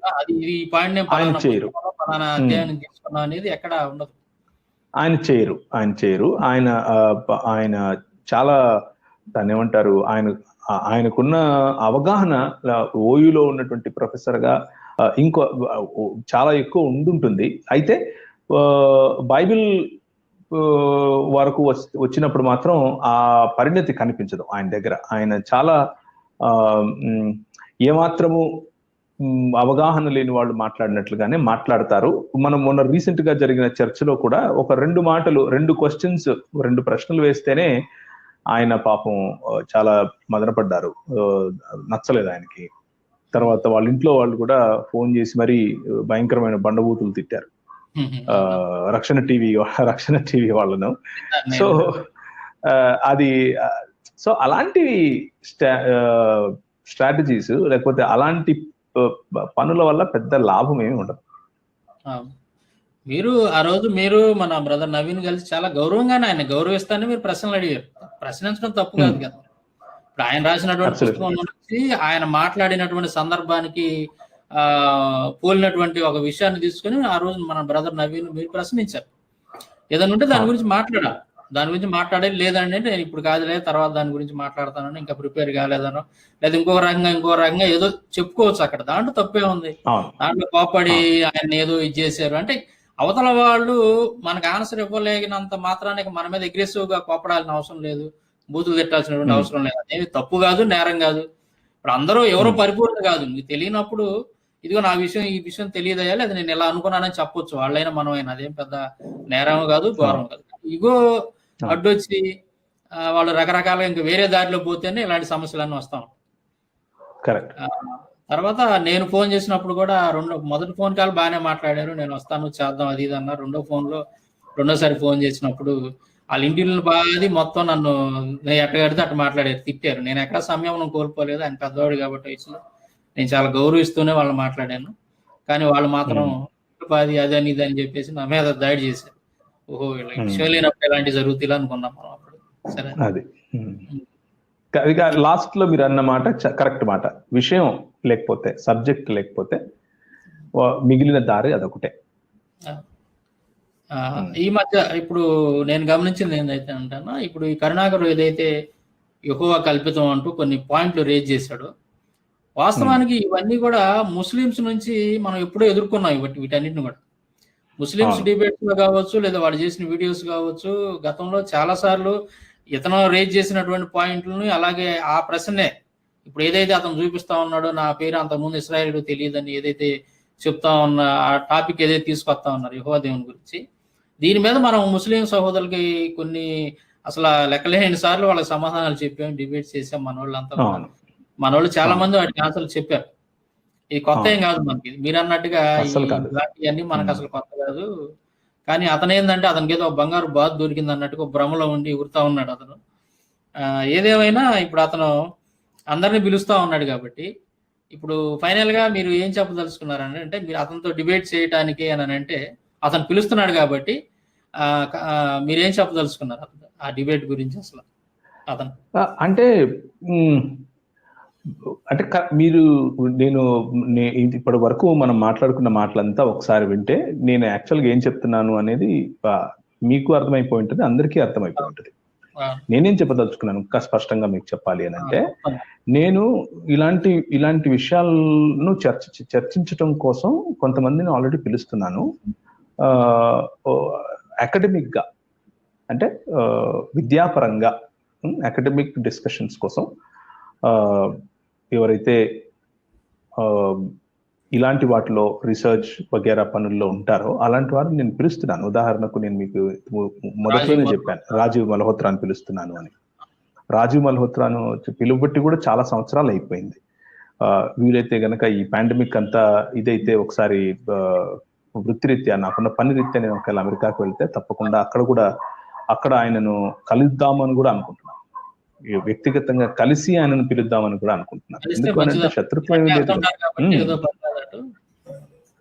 ఆయన చాలా దాన్ని ఏమంటారు, ఆయనకున్న అవగాహన ఓయూలో ఉన్నటువంటి ప్రొఫెసర్ గా ఇంకో చాలా ఎక్కువ ఉండుంటుంది. అయితే బైబిల్ వరకు వచ్చినప్పుడు మాత్రం ఆ పరిణతి కనిపించదు ఆయన దగ్గర. ఆయన చాలా ఏమాత్రము అవగాహన లేని వాళ్ళు మాట్లాడినట్లుగానే మాట్లాడతారు. మనం మొన్న రీసెంట్ గా జరిగిన చర్చలో కూడా ఒక 2 ప్రశ్నలు వేస్తేనే ఆయన పాపం చాలా మదనపడ్డారు, నచ్చలేదు ఆయనకి. తర్వాత వాళ్ళ ఇంట్లో వాళ్ళు కూడా ఫోన్ చేసి మరీ భయంకరమైన బండబూతులు తిట్టారు రక్షణ టీవీ వాళ్ళను. సో అలాంటి స్ట్రాటజీస్ లేకపోతే అలాంటి పనుల వల్ల పెద్ద లాభం ఏమి ఉండదు. మీరు ఆ రోజు మన బ్రదర్ నవీన్ కలిసి చాలా గౌరవంగానే ఆయన గౌరవిస్తానని మీరు ప్రశ్నలు అడిగారు. ప్రశ్నించడం తప్పు కాదు కదా. ఇప్పుడు ఆయన రాసినటువంటి పుస్తకం నుంచి ఆయన మాట్లాడినటువంటి సందర్భానికి పోలినటువంటి ఒక విషయాన్ని తీసుకుని ఆ రోజు మన బ్రదర్ నవీన్ మీరు ప్రశ్నించారు. ఏదైనా ఉంటే దాని గురించి మాట్లాడాలి. దాని గురించి మాట్లాడేది లేదండి నేను ఇప్పుడు కాదులే తర్వాత దాని గురించి మాట్లాడతానని, ఇంకా ప్రిపేర్ కాలేదనో, లేదా ఇంకో రకంగా ఏదో చెప్పుకోవచ్చు. అక్కడ దాంట్లో తప్పే ఉంది. దాంట్లో కోపడి ఆయన ఏదో ఇది చేశారు అంటే అవతల వాళ్ళు మనకు ఆన్సర్ ఇవ్వలేగినంత మాత్రానికి మన మీద అగ్రెసివ్ గా కోపడాల్సిన అవసరం లేదు, బూతులు తిట్టాల్సినటువంటి అవసరం లేదు. అదేమి తప్పు కాదు, నేరం కాదు. ఇప్పుడు అందరూ ఎవరో పరిపూర్ణ కాదు. మీకు తెలియనప్పుడు ఇదిగో ఈ విషయం తెలియదయ్యా, లేదా నేను ఇలా అనుకున్నానని చెప్పొచ్చు, వాళ్ళైనా మనమైనా. అదేం పెద్ద నేరం కాదు, ఘోరం కాదు. ఇగో అడ్డొచ్చి వాళ్ళు రకరకాలుగా ఇంకా వేరే దారిలో పోతేనే ఇలాంటి సమస్యలన్నీ వస్తాం. కరెక్ట్. తర్వాత నేను ఫోన్ చేసినప్పుడు కూడా మొదటి ఫోన్ కాల్ బాగానే మాట్లాడారు, నేను వస్తాను చేద్దాం అది ఇది అన్నారు. రెండోసారి ఫోన్ చేసినప్పుడు వాళ్ళ ఇంటిని బాది మొత్తం నన్ను ఎట్టగడితే అట్లా మాట్లాడారు, తిట్టారు. నేను ఎక్కడ సంయమనం కోల్పోలేదు, ఆయన పెద్దవాడు కాబట్టి వయసులో నేను చాలా గౌరవిస్తూనే వాళ్ళు మాట్లాడాను. కానీ వాళ్ళు మాత్రం పాది అదని ఇది అని చెప్పేసి నా మీద దాడి చేశారు. ఓహో ఇలా విషయం లేనప్పుడు ఇలాంటివి జరుగుతుంది అనుకున్నాం మనం అప్పుడు. సరే, అది లాస్ట్ లో మీరు అన్న మాట కరెక్ట్ మాట. విషయం లేకపోతే, సబ్జెక్ట్ లేకపోతే మిగిలిన దారి అదొకటే. ఈ మధ్య ఇప్పుడు నేను గమనించింది ఏంటైతే అంటానా, ఇప్పుడు ఈ కరుణాకర్ ఏదైతే యెహోవా కల్పితం అంటూ కొన్ని పాయింట్లు రేజ్ చేశాడో, వాస్తవానికి ఇవన్నీ కూడా ముస్లిమ్స్ నుంచి మనం ఎప్పుడో ఎదుర్కొన్నాం. వీటన్నిటిని కూడా ముస్లిమ్స్ డిబేట్స్ లో కావచ్చు, లేదా వాడు చేసిన వీడియోస్ కావచ్చు, గతంలో చాలా సార్లు ఇతను రేజ్ చేసినటువంటి పాయింట్లని, అలాగే ఆ ప్రశ్నే ఇప్పుడు ఏదైతే అతను చూపిస్తా ఉన్నాడో, నా పేరు అంతకుముందు ఇశ్రాయేలు తెలియదని ఏదైతే చెప్తా ఉన్న ఆ టాపిక్ ఏదైతే తీసుకొస్తా ఉన్నారు యెహోవా దేవుని గురించి, దీని మీద మనం ముస్లిం సహోదరులకి కొన్ని అసలు లెక్కలేని సార్లు వాళ్ళకి సమాధానాలు చెప్పాం, డిబేట్స్ చేసాం. మన వాళ్ళు చాలా మంది వాటికి ఆన్సర్లు చెప్పారు. ఇది కొత్త ఏం కాదు మనకి, మీరు అన్నట్టుగా ఇలాంటివన్నీ మనకు అసలు కొత్త కాదు. కానీ అతను ఏంటంటే అతనికి ఏదో బంగారు బాత్ దొరికింది అన్నట్టుగా భ్రమలో ఉండి ఉరుతా ఉన్నాడు అతను. ఏదేమైనా ఇప్పుడు అతను అందరినీ పిలుస్తా ఉన్నాడు కాబట్టి, ఇప్పుడు ఫైనల్ గా మీరు ఏం చెప్పదలుచుకున్నారని అంటే, మీరు అతనితో డిబేట్ చేయడానికి అని అంటే అతను పిలుస్తున్నాడు కాబట్టి మీరేం చెప్పదలుచుకున్నారు ఆ డిబేట్ గురించి? అసలు అతను అంటే మీరు నేను ఇప్పటి వరకు మనం మాట్లాడుకున్న మాటలంతా ఒకసారి వింటే నేను యాక్చువల్గా ఏం చెప్తున్నాను అనేది మీకు అర్థమైపోయి ఉంటుంది, అందరికీ అర్థమైపోయి ఉంటుంది. నేనేం చెప్పదలుచుకున్నాను ఇంకా స్పష్టంగా మీకు చెప్పాలి అని అంటే, నేను ఇలాంటి విషయాలను చర్చించటం కోసం కొంతమందిని ఆల్రెడీ పిలుస్తున్నాను. అకాడమిక్ గా అంటే విద్యాపరంగా అకాడమిక్ డిస్కషన్స్ కోసం ఎవరైతే ఇలాంటి వాటిలో రీసెర్చ్ వగేరా పనుల్లో ఉంటారో అలాంటి వారిని నేను పిలుస్తున్నాను. ఉదాహరణకు నేను మీకు మొదట్లోనే చెప్పాను, రాజీవ్ మల్హోత్రాను పిలుస్తున్నాను అని. రాజీవ్ మల్హోత్రాను పిలువబట్టి కూడా చాలా సంవత్సరాలు అయిపోయింది. వీలైతే గనక ఈ పాండమిక్ అంతా ఇదైతే ఒకసారి వృత్తిరీత్యా నాకున్న పని రీత్యా నేను ఒకవేళ అమెరికాకు వెళ్తే తప్పకుండా అక్కడ ఆయనను కలుద్దామని కూడా అనుకుంటున్నాను. వ్యక్తిగతంగా కలిసి ఆయనను పిలుద్దామని కూడా అనుకుంటున్నాను. ఎందుకంటే శత్రుత్వం ఏమీ లేదు.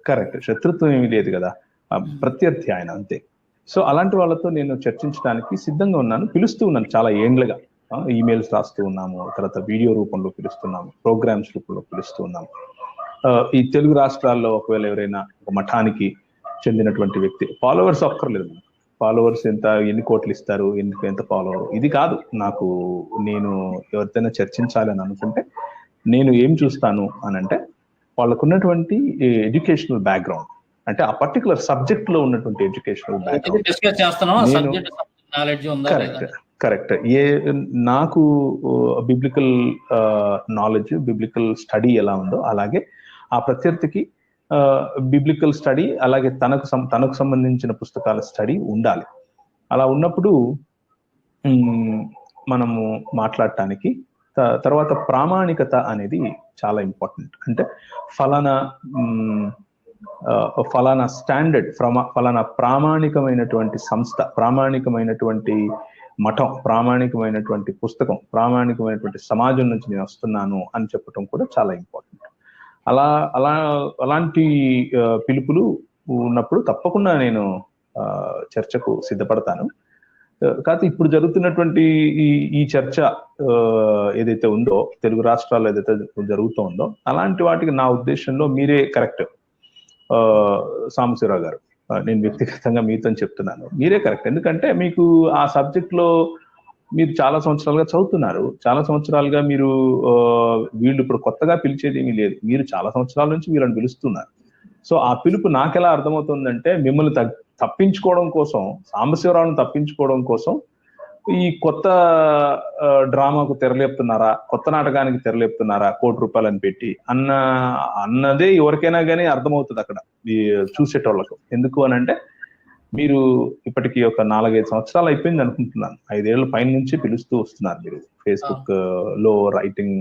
కరెక్ట్, శత్రుత్వం ఏమీ లేదు కదా, ప్రత్యర్థి ఆయన, అంతే. సో అలాంటి వాళ్ళతో నేను చర్చించడానికి సిద్ధంగా ఉన్నాను, పిలుస్తూ ఉన్నాను చాలా ఏండ్లుగా. ఈమెయిల్స్ రాస్తూ ఉన్నాము, తర్వాత వీడియో రూపంలో పిలుస్తున్నాము, ప్రోగ్రామ్స్ రూపంలో పిలుస్తూ ఉన్నాము. ఈ తెలుగు రాష్ట్రాల్లో ఒకవేళ ఎవరైనా ఒక మఠానికి చెందినటువంటి వ్యక్తి, ఫాలోవర్స్ అక్కర్లేదు, ఫాలోవర్స్ ఎన్ని కోట్లు ఇస్తారు, ఎంత ఫాలోవర్ ఇది కాదు నాకు. నేను ఎవరితోనైనా చర్చించాలి అని అనుకుంటే నేను ఏం చూస్తాను అని అంటే, వాళ్ళకున్నటువంటి ఎడ్యుకేషనల్ బ్యాక్గ్రౌండ్, అంటే ఆ పర్టికులర్ సబ్జెక్ట్ లో ఉన్నటువంటి ఎడ్యుకేషనల్ బ్యాక్గ్రౌండ్. కరెక్ట్. నాకు బిబ్లికల్ నాలెడ్జ్, బిబ్లికల్ స్టడీ ఎలా ఉందో అలాగే ఆ ప్రత్యర్థికి బిబ్లికల్ స్టడీ, అలాగే తనకు సంబంధించిన పుస్తకాల స్టడీ ఉండాలి. అలా ఉన్నప్పుడు మనము మాట్లాడటానికి తర్వాత ప్రామాణికత అనేది చాలా ఇంపార్టెంట్. అంటే ఫలానా స్టాండర్డ్, ఫలానా ప్రామాణికమైనటువంటి సంస్థ, ప్రామాణికమైనటువంటి మఠం, ప్రామాణికమైనటువంటి పుస్తకం, ప్రామాణికమైనటువంటి సమాజం నుంచి నేను వస్తున్నాను అని చెప్పడం కూడా చాలా ఇంపార్టెంట్. అలాంటి పిలుపులు ఉన్నప్పుడు తప్పకుండా నేను చర్చకు సిద్ధపడతాను. కాకపోతే ఇప్పుడు జరుగుతున్నటువంటి ఈ చర్చ ఏదైతే ఉందో, తెలుగు రాష్ట్రాల్లో ఏదైతే జరుగుతూ ఉందో, అలాంటి వాటికి నా ఉద్దేశంలో మీరే కరెక్ట్. సాంబశివరావు గారు, నేను వ్యక్తిగతంగా మీతో చెప్తున్నాను, మీరే కరెక్ట్. ఎందుకంటే మీకు ఆ సబ్జెక్ట్ లో మీరు చాలా సంవత్సరాలుగా చదువుతున్నారు, చాలా సంవత్సరాలుగా మీరు వీళ్ళు ఇప్పుడు కొత్తగా పిలిచేది ఏమీ లేదు, మీరు చాలా సంవత్సరాల నుంచి వీళ్ళని పిలుస్తున్నారు. సో ఆ పిలుపు నాకెలా అర్థమవుతుందంటే, మిమ్మల్ని తప్పించుకోవడం కోసం, సాంబశివరావుని తప్పించుకోవడం కోసం ఈ కొత్త డ్రామాకు తెరలేపుతున్నారా, కొత్త నాటకానికి తెరలేపుతున్నారా, ₹1,00,00,000 అని పెట్టి అన్నదే ఎవరికైనా కానీ అర్థమవుతుంది అక్కడ ఈ చూసేటోళ్ళకు. ఎందుకు అని అంటే, మీరు ఇప్పటికి ఒక 4-5 సంవత్సరాలు అయిపోయింది అనుకుంటున్నాను. 5 ఏళ్ల పైన నుంచి పిలుస్తూ వస్తున్నారు మీరు. ఫేస్బుక్ లో రైటింగ్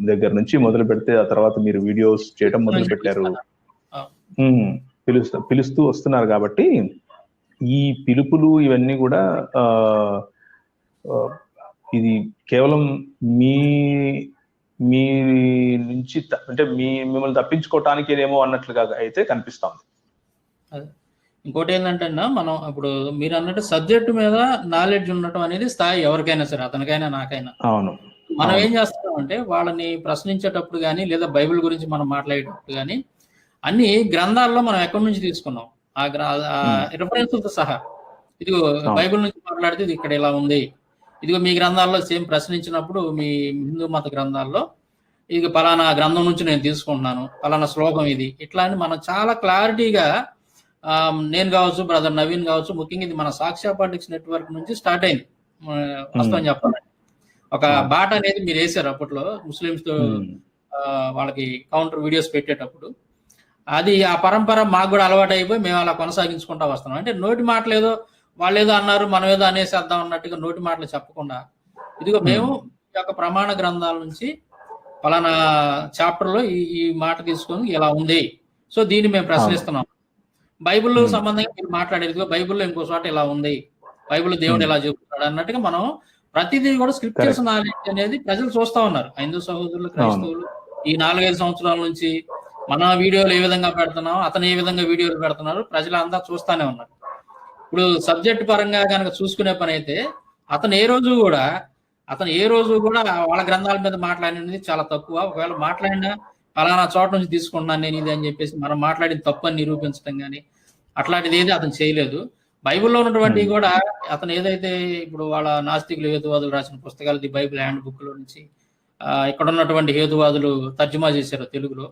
దగ్గర నుంచి మొదలు పెడితే, ఆ తర్వాత మీరు వీడియోస్ చేయడం మొదలు పెట్టారు. పిలుస్తూ వస్తున్నారు కాబట్టి ఈ పిలుపులు ఇవన్నీ కూడా ఇది కేవలం మీ నుంచి అంటే మిమ్మల్ని తప్పించుకోవటానికి ఏమో అన్నట్లుగా అయితే కనిపిస్తుంది. ఇంకోటి ఏంటంటే మనం ఇప్పుడు మీరు అన్నట్టు సబ్జెక్ట్ మీద నాలెడ్జ్ ఉండటం అనేది స్థాయి ఎవరికైనా సరే, అతనికైనా నాకైనా. అవును. మనం ఏం చేస్తాం అంటే వాళ్ళని ప్రశ్నించేటప్పుడు కానీ లేదా బైబిల్ గురించి మనం మాట్లాడేటప్పుడు కానీ అన్ని గ్రంథాల్లో మనం ఎక్కడి నుంచి తీసుకున్నాం ఆ రిఫరెన్స్తో సహా. ఇదిగో బైబిల్ నుంచి మాట్లాడితే ఇది ఇక్కడ ఇలా ఉంది, ఇదిగో మీ గ్రంథాల్లో సేమ్ ప్రశ్నించినప్పుడు మీ హిందూ మత గ్రంథాల్లో ఇది పలానా గ్రంథం నుంచి నేను తీసుకుంటున్నాను, పలానా శ్లోకం ఇది, ఇట్లా అని మనం చాలా క్లారిటీగా నేను కావచ్చు, బ్రదర్ నవీన్ కావచ్చు, ముఖ్యంగా ఇది మన సాక్షి పాలిటిక్స్ నెట్వర్క్ నుంచి స్టార్ట్ అయింది. వాస్తవం చెప్పాలంటే ఒక బాట అనేది మీరు వేసారు అప్పట్లో ముస్లిమ్స్ తో వాళ్ళకి కౌంటర్ వీడియోస్ పెట్టేటప్పుడు. అది ఆ పరంపర మాకు కూడా అలవాటు అయిపోయి మేము అలా కొనసాగించుకుంటా వస్తున్నాం. అంటే నోటి మాటలు ఏదో వాళ్ళు ఏదో అన్నారు మనం ఏదో అనేసేద్దాం అన్నట్టుగా నోటి మాటలు చెప్పకుండా ఇదిగో మేము ఈ యొక్క ప్రమాణ గ్రంథాల నుంచి పలానా చాప్టర్ లో ఈ మాట తీసుకొని ఇలా ఉంది, సో దీన్ని మేము ప్రశ్నిస్తున్నాం. బైబిల్లో సంబంధంగా మీరు మాట్లాడేది బైబిల్లో ఇంకో చోట ఇలా ఉంది, బైబిల్ దేవుడు ఎలా చెబుతున్నాడు అన్నట్టుగా మనం ప్రతిదీ కూడా స్క్రిప్చర్స్ నాలెడ్జ్ అనేది ప్రజలు చూస్తా ఉన్నారు. హిందూ సహోదరులు, క్రైస్తవులు ఈ 4-5 సంవత్సరాల నుంచి మన వీడియోలు ఏ విధంగా పెడుతున్నాం, అతను ఏ విధంగా వీడియోలు పెడుతున్నారు, ప్రజలు అంతా చూస్తానే ఉన్నారు. ఇప్పుడు సబ్జెక్ట్ పరంగా కనుక చూసుకునే పని అయితే అతను ఏ రోజు కూడా వాళ్ళ గ్రంథాల మీద మాట్లాడినది చాలా తక్కువ. ఒకవేళ మాట్లాడినా పలానా చోట నుంచి తీసుకున్నాను నేను ఇది అని చెప్పేసి మనం మాట్లాడిన తప్పు అని నిరూపించడం కానీ అట్లాంటిది ఏది అతను చేయలేదు. బైబిల్లో ఉన్నటువంటి కూడా అతను ఏదైతే ఇప్పుడు వాళ్ళ నాస్తికులు హేతువాదులు రాసిన పుస్తకాలు ది బైబిల్ హ్యాండ్ బుక్ లో నుంచి ఇక్కడ ఉన్నటువంటి హేతువాదులు తర్జుమా చేశారు తెలుగులో,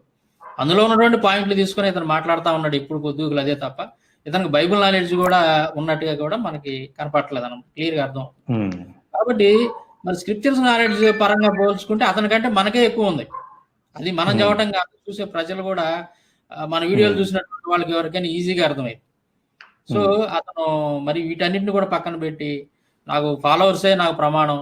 అందులో ఉన్నటువంటి పాయింట్లు తీసుకుని ఇతను మాట్లాడుతూ ఉన్నాడు ఇప్పుడు పొద్దుగులు. అదే తప్ప ఇతనికి బైబిల్ నాలెడ్జ్ కూడా ఉన్నట్టుగా కూడా మనకి కనపడట్లేదు అన్నమాట, క్లియర్ గా అర్థం. కాబట్టి మరి స్క్రిప్చర్స్ నాలెడ్జ్ పరంగా పోల్చుకుంటే అతనికంటే మనకే ఎక్కువ ఉంది. అది మనం చదవటం కాదు, చూసే ప్రజలు కూడా మన వీడియోలు చూసినటువంటి వాళ్ళకి ఎవరికైనా ఈజీగా అర్థమైంది. సో అతను మరి వీటన్నిటిని కూడా పక్కన పెట్టి నాకు ఫాలోవర్సే నాకు ప్రమాణం,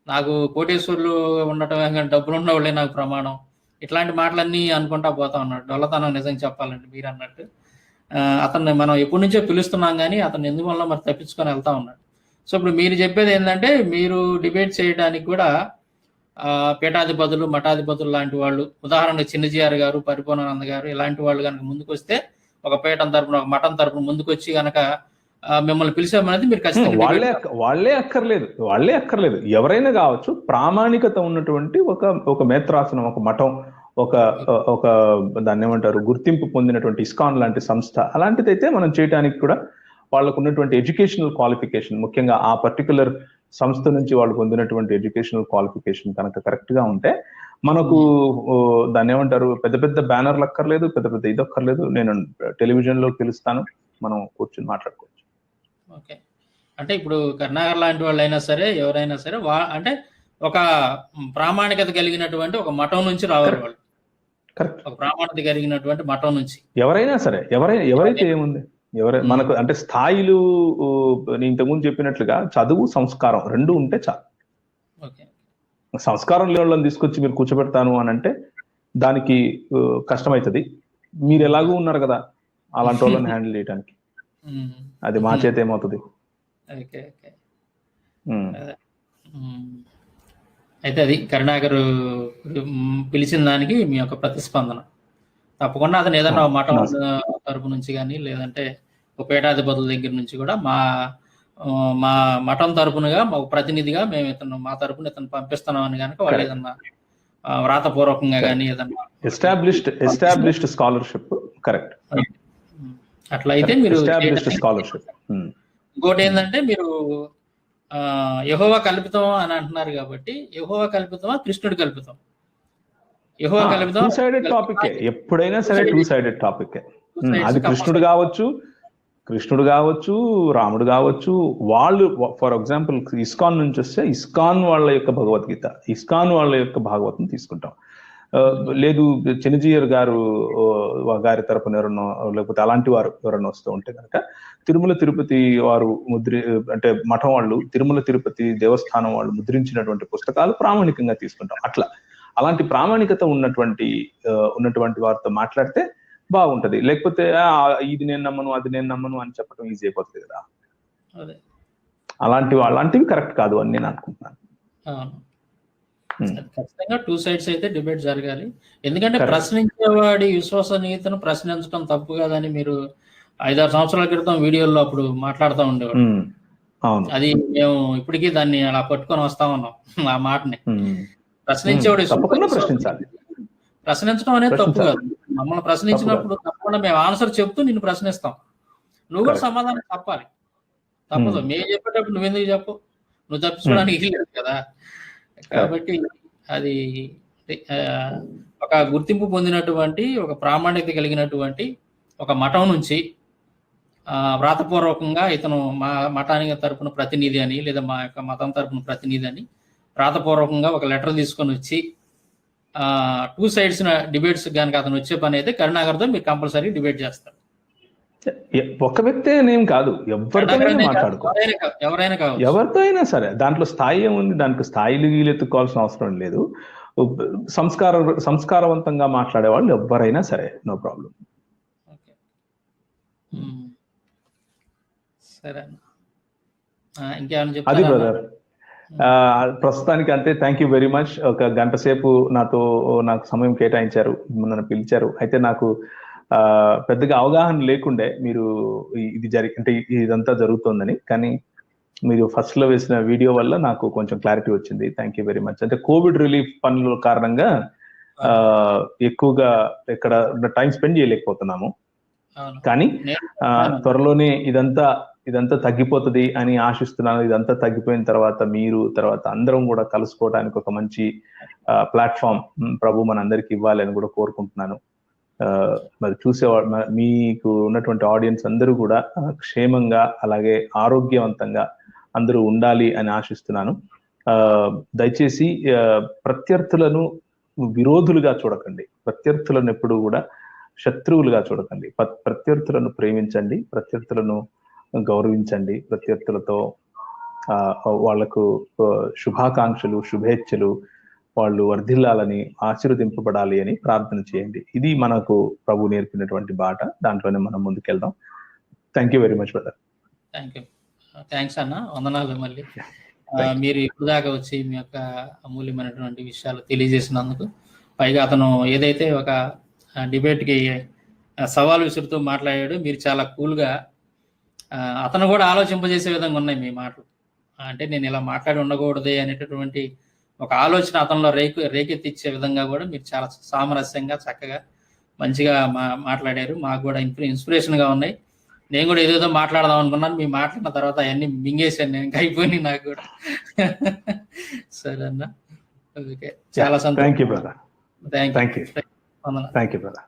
నాకు కోటేశ్వర్లు ఉండటం డబ్బులు ఉన్న వాళ్ళే నాకు ప్రమాణం, ఇట్లాంటి మాటలన్నీ అనుకుంటా పోతా ఉన్నాడు. డొల్లతనం నిజంగా చెప్పాలండి మీరు అన్నట్టు. అతన్ని మనం ఎప్పటి నుంచో పిలుస్తున్నాం కానీ అతను ఎందువల్ల మరి తప్పించుకొని వెళ్తా ఉన్నాడు. సో ఇప్పుడు మీరు చెప్పేది ఏంటంటే మీరు డిబేట్ చేయడానికి కూడా పీఠాధిపతులు, మఠాధిపతులు లాంటి వాళ్ళు, ఉదాహరణకు చిన్నజీఆర్ గారు, పరిపూర్ణానంద గారు ఇలాంటి వాళ్ళు కనుక ముందుకు వస్తే ఒక పీఠం తరపున ఒక మఠం తరపున ముందుకు వచ్చి కనుక మిమ్మల్ని పిలిచామనేది మీరు ఖచ్చితంగా వాళ్ళే అక్కర్లేదు, ఎవరైనా కావచ్చు. ప్రామాణికత ఉన్నటువంటి ఒక మేత్రాసనం, ఒక మఠం, ఒక దాన్ని ఏమంటారు గుర్తింపు పొందినటువంటి ఇస్కాన్ లాంటి సంస్థ, అలాంటిదైతే మనం చేయడానికి కూడా వాళ్ళకు ఉన్నటువంటి ఎడ్యుకేషనల్ క్వాలిఫికేషన్, ముఖ్యంగా ఆ పర్టికులర్ సంస్థ నుంచి వాళ్ళు పొందినటువంటి ఎడ్యుకేషనల్ క్వాలిఫికేషన్ కనుక కరెక్ట్ గా ఉంటే మనకు దాన్ని ఏమంటారు పెద్ద పెద్ద బ్యానర్లు అక్కర్లేదు, పెద్ద పెద్ద ఇది అక్కర్లేదు. నేను టెలివిజన్ లో పిలుస్తాను, మనం కూర్చొని మాట్లాడుకోవచ్చు. ఓకే, అంటే ఇప్పుడు కరుణాకర్ లాంటి వాళ్ళు అయినా సరే ఎవరైనా సరే అంటే ఒక ప్రామాణికత కలిగినటువంటి ఒక మఠం నుంచి రావాలి వాళ్ళు. కరెక్ట్, ఒక ప్రామాణికత కలిగినటువంటి మఠం నుంచి ఎవరైనా సరే, ఎవరైతే ఏముంది, మనకు అంటే స్థాయిలు ఇంతకుముందు చెప్పినట్లుగా చదువు, సంస్కారం రెండు ఉంటే చాలు. సంస్కారం లేని వాళ్ళని తీసుకొచ్చి మీరు కూర్చోబెడతాను అని అంటే దానికి కష్టమవుతుంది. మీరు ఎలాగూ ఉన్నారు కదా అలాంటి వాళ్ళని హ్యాండిల్ చేయడానికి, అది మా చేత ఏమవుతుంది. అయితే అది కరుణాకర్ పిలిచిన దానికి మీ యొక్క ప్రతిస్పందన. తప్పకుండా అతను ఏదన్నా మఠం తరపు నుంచి కానీ లేదంటే ఒక పీఠాధిపతుల దగ్గర నుంచి కూడా మా మఠం తరపునగా మా ప్రతినిధిగా మేము ఇతను మా తరపున ఇతను పంపిస్తున్నాం అని కనుక వాళ్ళు ఏదన్నా వ్రాతపూర్వకంగా కానీ ఏదన్నా ఎస్టాబ్లిష్డ్ స్కాలర్షిప్, కరెక్ట్, అట్లా అయితే మీరు స్కాలర్షిప్. ఇంకోటి ఏంటంటే మీరు యెహోవా కల్పితం అని అంటున్నారు కాబట్టి యెహోవా కల్పితమా కృష్ణుడు కల్పితం? యెహోవా కల్పితం టూ సైడెడ్ టాపిక్, ఎప్పుడైనా సరే టూ సైడెడ్ టాపిక్. అది కృష్ణుడు కావచ్చు, రాముడు కావచ్చు. వాళ్ళు ఫర్ ఎగ్జాంపుల్ ఇస్కాన్ నుంచి వస్తే ఇస్కాన్ వాళ్ళ యొక్క భగవద్గీత, ఇస్కాన్ వాళ్ళ యొక్క భాగవతం తీసుకుంటాం. లేదు చిన్నజీయర్ గారు గారి తరపున ఎవరన్నా, లేకపోతే అలాంటి వారు ఎవరన్నా వస్తూ ఉంటే కనుక తిరుమల తిరుపతి వారు అంటే మఠం వాళ్ళు తిరుమల తిరుపతి దేవస్థానం వాళ్ళు ముద్రించినటువంటి పుస్తకాలు ప్రామాణికంగా తీసుకుంటాం. అలాంటి ప్రామాణికత ఉన్నటువంటి వారితో మాట్లాడితే బాగుంటది. లేకపోతే ఇది నేను నమ్మను, అది నేను నమ్మను అని చెప్పడం ఈజీ అయిపోతుంది కదా. అలాంటివి కరెక్ట్ కాదు అని నేను అనుకుంటున్నాను. ఖచ్చితంగా 2 sides అయితే డిబేట్ జరగాలి. ఎందుకంటే ప్రశ్నించేవాడి విశ్వసనీయతను ప్రశ్నించడం తప్పు కాదని మీరు 5-6 సంవత్సరాల క్రితం వీడియోల్లో అప్పుడు మాట్లాడుతూ ఉండేవాడు. అది మేము ఇప్పటికీ దాన్ని అలా పట్టుకొని వస్తా ఉన్నాం. ఆ మాటని ప్రశ్నించేవాడు ప్రశ్నించడం అనేది తప్పు కాదు. మమ్మల్ని ప్రశ్నించినప్పుడు తప్పకుండా మేము ఆన్సర్ చెప్తూ నిన్ను ప్రశ్నిస్తాం. నువ్వు కూడా సమాధానం చెప్పాలి. తప్పదు. మేము చెప్పేటప్పుడు నువ్వెందుకు చెప్పు? నువ్వు తప్పించుకోవడానికి లేదు కదా. కాబట్టి అది ఒక గుర్తింపు పొందినటువంటి, ఒక ప్రామాణికత కలిగినటువంటి ఒక మఠం నుంచి వ్రాతపూర్వకంగా ఇతను మా మఠానికి తరపున ప్రతినిధి అని, లేదా మా యొక్క మతం తరపున ప్రతినిధి అని వ్రాతపూర్వకంగా ఒక లెటర్ తీసుకొని వచ్చి 2 sides డిబేట్స్ కనుక అతను వచ్చే పని అయితే కరుణాకర్తో మీరు కంపల్సరీ డిబేట్ చేస్తారు. ఒక వ్యక్తి ఏం కాదు, ఎవరితో అయినా సరే. దాంట్లో స్థాయి ఏముంది? దానికి స్థాయిలు ఎత్తుకోవాల్సిన అవసరం లేదు. సంస్కారవంతంగా మాట్లాడే వాళ్ళు ఎవరైనా సరే, నో ప్రాబ్లం. సరే, ఇంకేమైనా అది చెప్తారా? బ్రదర్, ప్రస్తుతానికి అంతే. Thank you very much. ఒక గంట సేపు నాకు సమయం కేటాయించారు, నన్ను పిలిచారు. అయితే నాకు పెద్దగా అవగాహన లేకుండే మీరు అంటే ఇదంతా జరుగుతోందని. కానీ మీరు ఫస్ట్ లో వేసిన వీడియో వల్ల నాకు కొంచెం క్లారిటీ వచ్చింది. Thank you very much. అంటే కోవిడ్ రిలీఫ్ పనుల కారణంగా ఎక్కువగా ఇక్కడ టైం స్పెండ్ చేయలేకపోతున్నాము. కానీ త్వరలోనే ఇదంతా తగ్గిపోతుంది అని ఆశిస్తున్నాను. ఇదంతా తగ్గిపోయిన తర్వాత తర్వాత అందరం కూడా కలుసుకోవడానికి ఒక మంచి ప్లాట్ఫామ్ ప్రభు మనందరికి ఇవ్వాలి అని కూడా కోరుకుంటున్నాను. మరి చూసేవాడు, మీకు ఉన్నటువంటి ఆడియన్స్ అందరూ కూడా క్షేమంగా అలాగే ఆరోగ్యవంతంగా అందరూ ఉండాలి అని ఆశిస్తున్నాను. దయచేసి ప్రత్యర్థులను విరోధులుగా చూడకండి, ప్రత్యర్థులను ఎప్పుడు కూడా శత్రువులుగా చూడకండి. ప్రత్యర్థులను ప్రేమించండి, ప్రత్యర్థులను గౌరవించండి, ప్రత్యర్థులతో వాళ్లకు శుభాకాంక్షలు, శుభేచ్ఛలు, వాళ్ళు వర్ధిల్లాలని, ఆశీర్వదింపబడాలి అని ప్రార్థన చేయండి. ఇది మనకు ప్రభు నేర్పినటువంటి బాట. దాంట్లోనే మనం ముందుకెళ్దాం. Thank you very much brother. Thanks అన్న, వందనాలు. మళ్ళీ మీరు ఇప్పుడు దాకా వచ్చి మీ యొక్క అమూల్యమైనటువంటి విషయాలు తెలియజేసినందుకు, పైగా అతను ఏదైతే ఒక డిబేట్కి సవాల్ విసురుతూ మాట్లాడాడు, మీరు చాలా కూల్గా, అతను కూడా ఆలోచింపజేసే విధంగా ఉన్నాయి మీ మాటలు. అంటే నేను ఇలా మాట్లాడి ఉండకూడదే అనేటటువంటి ఒక ఆలోచన అతనిలో రేకెత్తిచ్చే విధంగా కూడా మీరు చాలా సామరస్యంగా, చక్కగా, మంచిగా మాట్లాడారు. మాకు కూడా ఇన్స్పిరేషన్గా ఉన్నాయి. నేను కూడా ఏదేదో మాట్లాడదాం అనుకున్నాను, మీ మాట్లాడిన తర్వాత అవన్నీ మింగేశాను నేను, ఇంకా అయిపోయింది నాకు కూడా. సరే అన్న, ఓకే, చాలా సంతోషం. Thank you brother. Thank you. Thank you brother.